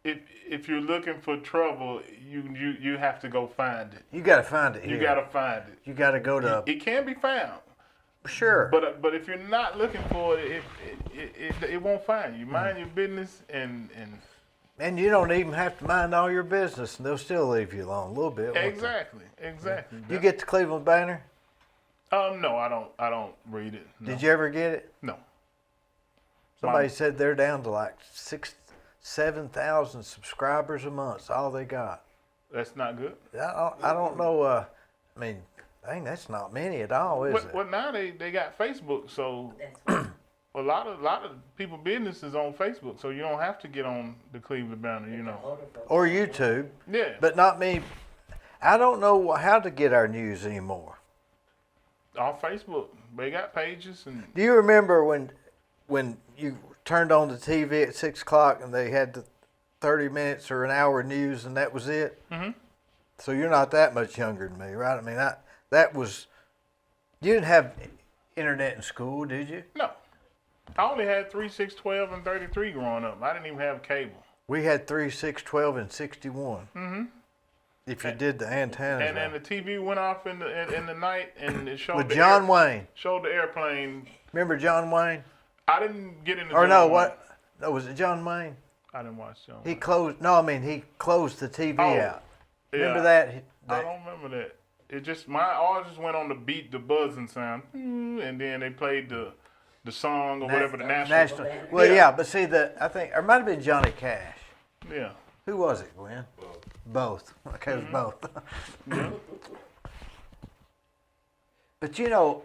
if you're looking for trouble, you have to go find it. You got to find it here. You got to find it. You got to go to. It can be found, Sure. But if you're not looking for it, it won't find you. Mind your business and And you don't even have to mind all your business, and they'll still leave you alone a little bit. won't they? exactly. You get the Cleveland Banner? No, I don't read it. No. Did you ever get it? No. Somebody Mom. said they're down to like 7,000 subscribers a month. That's all they got. That's not good. I don't know. I mean, dang, that's not many at all, is it? Well, now they got Facebook, so That's right. a lot of people business is on Facebook, so you don't have to get on the Cleveland Banner, you know. Or YouTube, Yeah. but not me. I don't know how to get our news anymore. On Facebook, they got pages and Do you remember when you turned on the TV at 6 o'clock and they had the 30 minutes or an hour news and that was it? Mm-hmm. So you're not that much younger than me, right? I mean, that was. You didn't have internet in school, did you? no. I only had 3, 6, 12, and 33 growing up. I didn't even have cable. We had 3, 6, 12, and 61. Mm-hmm. If you did the antennas. And then right. the TV went off in the night, and it showed With the John Wayne. showed the airplane. Remember John Wayne? I didn't get into. Or John no, Wayne. what? No, was it John Wayne? I didn't watch John. He Wayne. closed. No, I mean he closed the TV Oh, out. Yeah, Remember that? I don't remember that. It just ours just went on the beat, the buzzing sound, and then they played the song or whatever the national. Well, Yeah. yeah, but see I think it might have been Johnny Cash. Yeah. Who was it, Glenn? Both. Okay, it was both. Yeah. But you know,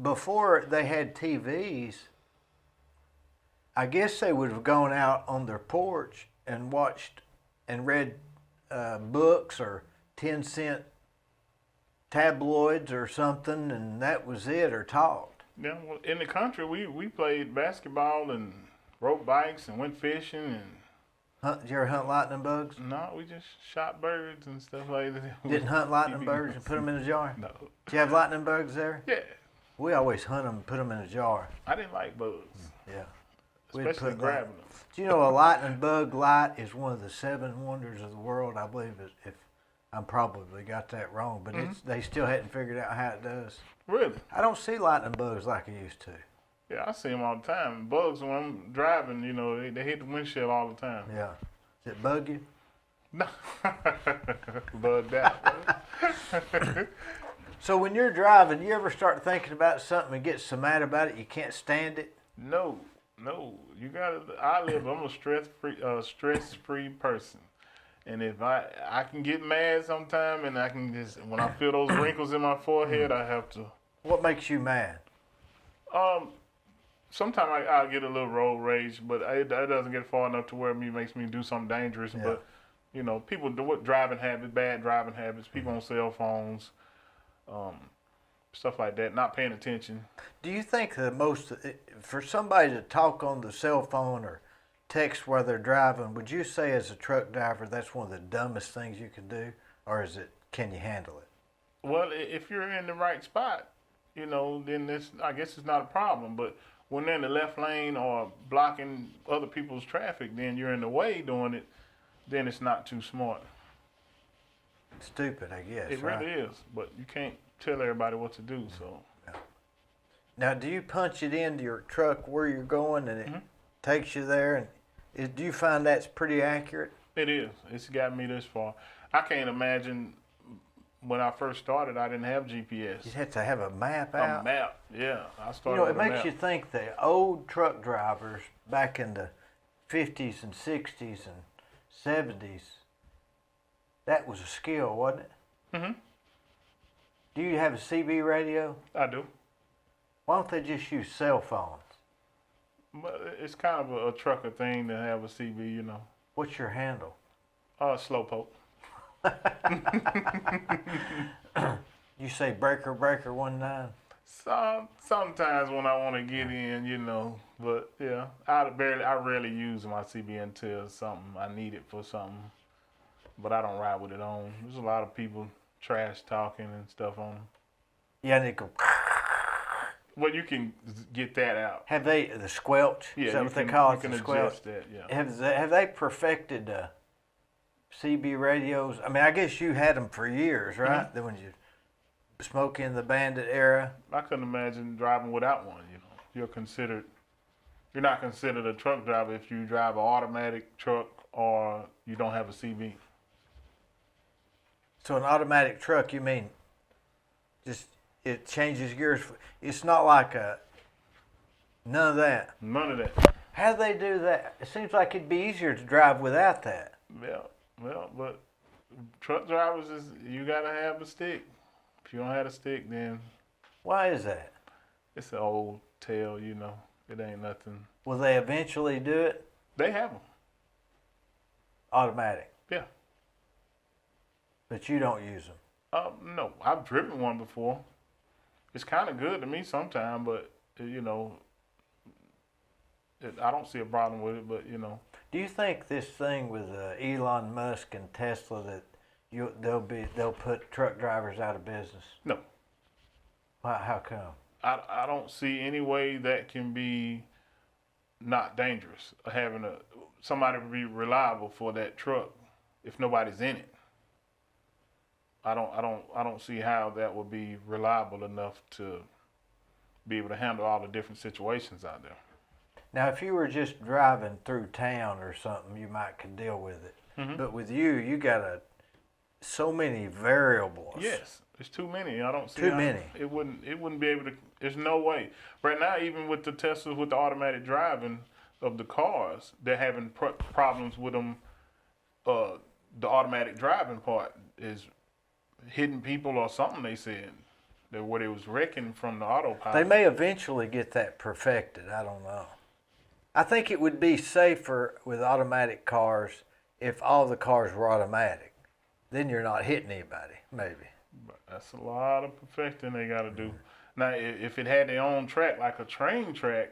before they had TVs, I guess they would have gone out on their porch and watched and read books or 10-cent tabloids or something, and that was it, or talked. Yeah. Well, in the country, we played basketball and rode bikes and went fishing and Did you ever hunt lightning bugs? no, we just shot birds and stuff like that. Didn't hunt lightning bugs and put them in a jar? No. Did you have lightning bugs there? Yeah. We always hunt them and put them in a jar. I didn't like bugs, Yeah. We'd especially put grabbing them. Do you know a lightning bug light is one of the 7 wonders of the world? I believe it, if I'm probably got that wrong, but they still hadn't figured out how it does. Really? I don't see lightning bugs like I used to. Yeah, I see them all the time. Bugs, when I'm driving, you know, they hit the windshield all the time. Yeah. Does it bug you? No. Bugged out. So when you're driving, you ever start thinking about something and get so mad about it you can't stand it? No. You gotta. I'm a stress-free person, and if I can get mad sometime, and I can just when I feel those wrinkles in my forehead, I have to. What makes you mad? Sometimes I'll get a little road rage, but it doesn't get far enough to where it makes me do something dangerous. Yeah. But you know, people do what driving habits, bad driving habits, people on cell phones, stuff like that, not paying attention. Do you think for somebody to talk on the cell phone or text while they're driving, would you say as a truck driver that's one of the dumbest things you can do, or can you handle it? Well, if you're in the right spot, you know, then I guess it's not a problem. But when they're in the left lane or blocking other people's traffic, then you're in the way doing it, then it's not too smart. Stupid, I guess. It right? really is, but you can't tell everybody what to do, so. Now, do you punch it into your truck where you're going and it takes you there? And do you find that's pretty accurate? It is. It's got me this far. I can't imagine when I first started, I didn't have GPS. You have to have a map out. A map, yeah. I started You know, it with a makes map. you think the old truck drivers back in the 50s and 60s and 70s, that was a skill, wasn't it? Mm-hmm. Do you have a CB radio? I do. Why don't they just use cell phones? But it's kind of a trucker thing to have a CB, you know. What's your handle? Slowpoke. You say breaker 19? Sometimes when I want to get in, you know, but yeah, I rarely use my CB until something I need it for something, but I don't ride with it on. There's a lot of people trash talking and stuff on them. Yeah, and they go. Well, you can get that out. Have they the squelch? Yeah, Is that you what they can- call you it? can The squelch. adjust that. Yeah. Have they perfected CB radios? I mean, I guess you had them for years, right? Then when you Smokey and the Bandit era. I couldn't imagine driving without one. You're not considered a truck driver if you drive an automatic truck or you don't have a CV. So an automatic truck, you mean just it changes gears? It's not like none of that. None of that. How do they do that? It seems like it'd be easier to drive without that. Yeah, well, but truck drivers you gotta have a stick. If you don't have a stick, then Why is that? it's an old tale. It ain't nothing. Will they eventually do it They have them. automatic? Yeah. But you don't use them. No, I've driven one before. It's kind of good to me sometimes, but I don't see a problem with it. But Do you think this thing with Elon Musk and Tesla that they'll put truck drivers out of business? no, How come? I don't see any way that can be not dangerous. Having somebody be reliable for that truck if nobody's in it. I don't see how that would be reliable enough to be able to handle all the different situations out there. Now, if you were just driving through town or something, you might could deal with it. Mhm. But with you got so many variables. Yes, it's too many. I don't see Too how many. It wouldn't be able to. There's no way. Right now, even with the Teslas with the automatic driving of the cars, they're having problems with them. The automatic driving part is hitting people or something. They said that what it was wrecking from the autopilot. They may eventually get that perfected. I don't know. I think it would be safer with automatic cars if all the cars were automatic. Then you're not hitting anybody, maybe. But that's a lot of perfecting they got to do. Now, if it had their own track, like a train track,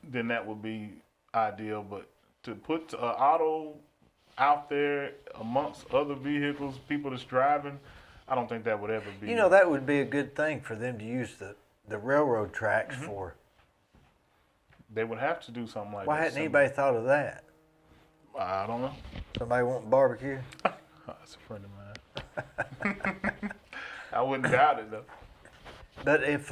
then that would be ideal. But to put auto out there amongst other vehicles, people that's driving, I don't think that would ever be. That would be a good thing for them to use the railroad tracks for. They would have to do something like Why that. hadn't anybody thought of that? I don't know. Somebody want barbecue? That's a friend of mine. I wouldn't doubt it though. But if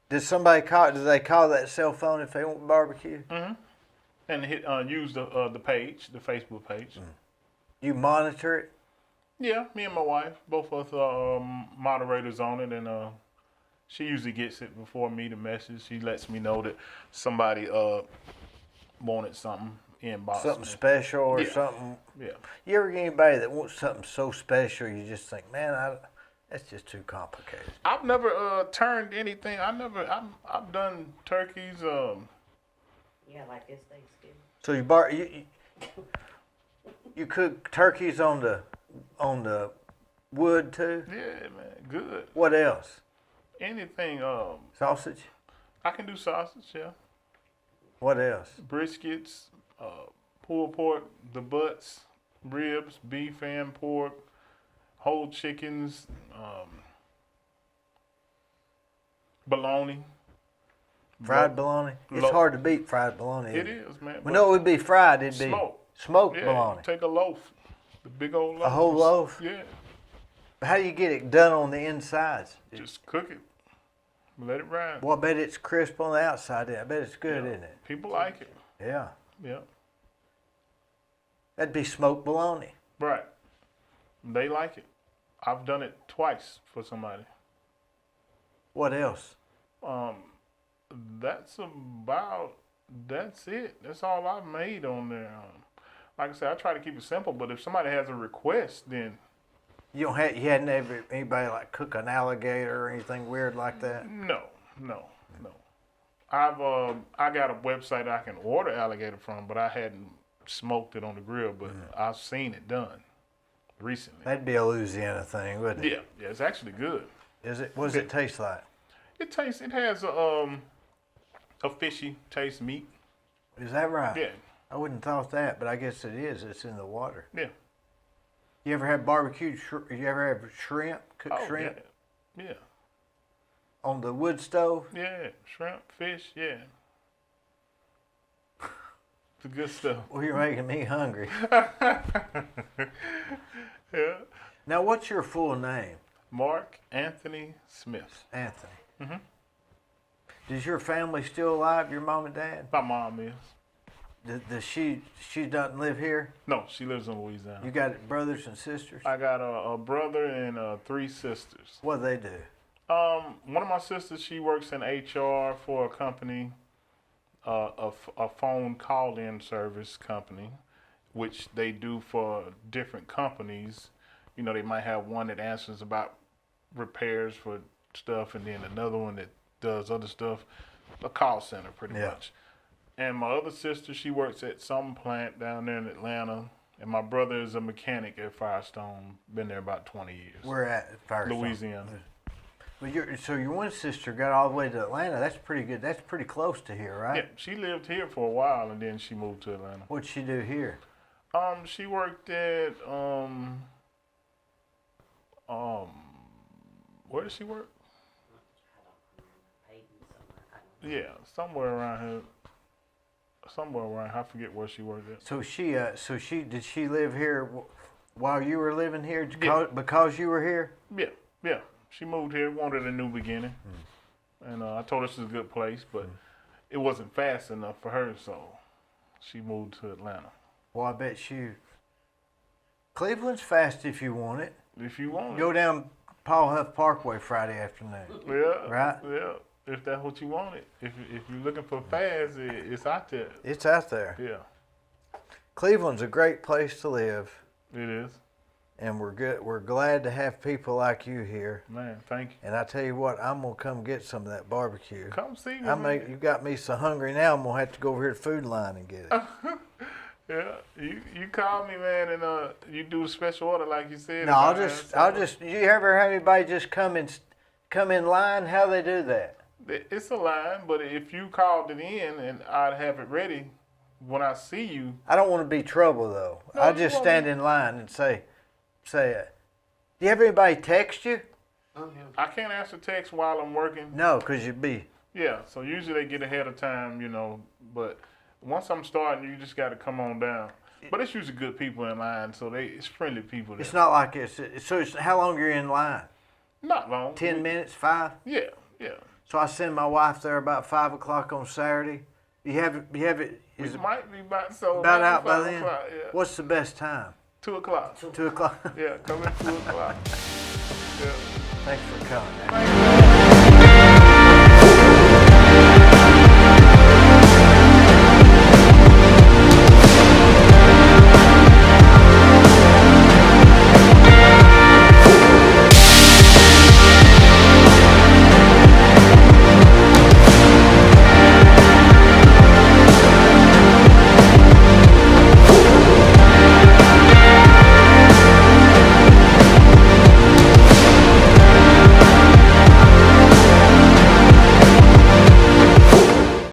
did somebody call? Do they call that cell phone if they want barbecue? And use the page, the Facebook page. You monitor it. Yeah, me and my wife, both of us are moderators on it, and she usually gets it before me, the message. She lets me know that somebody wanted something inbox. Something special or Yeah. something. Yeah. You ever get anybody that wants something so special you just think, man, that's just too complicated. I've never turned anything. I've done turkeys. Yeah, like this Thanksgiving. So you cook turkeys on the wood too. Yeah, man, good. What else? Anything. Sausage. I can do sausage. Yeah. What else? Briskets, pulled pork, the butts, ribs, beef and pork, whole chickens, bologna. Fried bologna. It's hard to beat fried bologna. It isn't is, man. We know it would be fried. It'd be smoked Yeah, bologna. take a loaf, the big old loaf. A whole loaf? Yeah, How do you get it done on the insides? just cook it, let it ride. Well, I bet it's crisp on the outside. I bet it's good, Yeah. isn't it? People like it. Yeah. Yeah, That'd be smoked bologna. right. They like it. I've done it twice for somebody. What else? That's it. That's all I've made on there. Like I said, I try to keep it simple, but if somebody has a request, then You hadn't ever anybody like cook an alligator or anything weird like that? no. I got a website I can order alligator from, but I hadn't smoked it on the grill, but I've seen it done recently. That'd be a Louisiana thing, wouldn't it? Yeah, it's actually good. Is it? What does it taste like? It has a fishy taste meat. Is that right? Yeah, I wouldn't have thought that, but I guess it is. It's in the water. yeah. You ever have barbecued shrimp? You ever have shrimp? Cooked shrimp Yeah, on the wood stove? yeah. Shrimp, fish, yeah. The good stuff. Well, you're making me hungry. Yeah. Now, what's your full name? Mark Anthony Smith. Anthony. Mm-hmm. Is your family still alive? Your mom and dad? My mom is. Does she doesn't live here? No, she lives in Louisiana. You got brothers and sisters? I got a brother and 3 sisters. What do they do? One of my sisters, she works in HR for a company, a phone call-in service company, which they do for different companies. You know, they might have one that answers about repairs for stuff, and then another one that does other stuff. A call center, pretty much. And my other sister, she works at some plant down there in Atlanta. And my brother is a mechanic at Firestone. Been there about 20 years. We're at Firestone, Louisiana. Well, so your one sister got all the way to Atlanta. That's pretty good. That's pretty close to here, right? Yeah, she lived here for a while, and then she moved to Atlanta. What'd she do here? She worked at where did she work? Yeah, somewhere around here. Somewhere around, I forget where she worked at. So did she live here while you were living here because you were here? Yeah. She moved here, wanted a new beginning, and I told her this is a good place, but it wasn't fast enough for her, so she moved to Atlanta. Well, I bet Cleveland's fast if you want it. If you want Go it. down Paul Huff Parkway Friday afternoon. Yeah. Right? Yeah. If that's what you wanted. If you're looking for fast, it's out there. It's out there. Yeah. Cleveland's a great place to live. It is. And we're glad to have people like you here. Man, thank you. And I tell you what, I'm gonna come get some of that barbecue. Come see me. You got me so hungry now. I'm gonna have to go over here to the food line and get it. Yeah, you call me, man, and you do a special order like you said. No, I'll just. You ever have anybody just come in line? How they do that? It's a line, but if you called it in and I'd have it ready when I see you. I don't want to be trouble though. No, I just stand in line and say, do you have anybody text you? I can't answer text while I'm working. No, because you'd be. Yeah, so usually they get ahead of time, you know, but once I'm starting, you just got to come on down. But it's usually good people in line, so it's friendly people there. It's not like it's how long you're in line? Not long. 10 minutes, 5? Yeah. So I send my wife there about 5 o'clock on Saturday. You have it. Is It it might be about out by 5 then? o'clock, yeah. What's the best time? 2 o'clock. 2 o'clock. Yeah, come in 2 o'clock. Yeah. Thanks for coming, man. Thank you.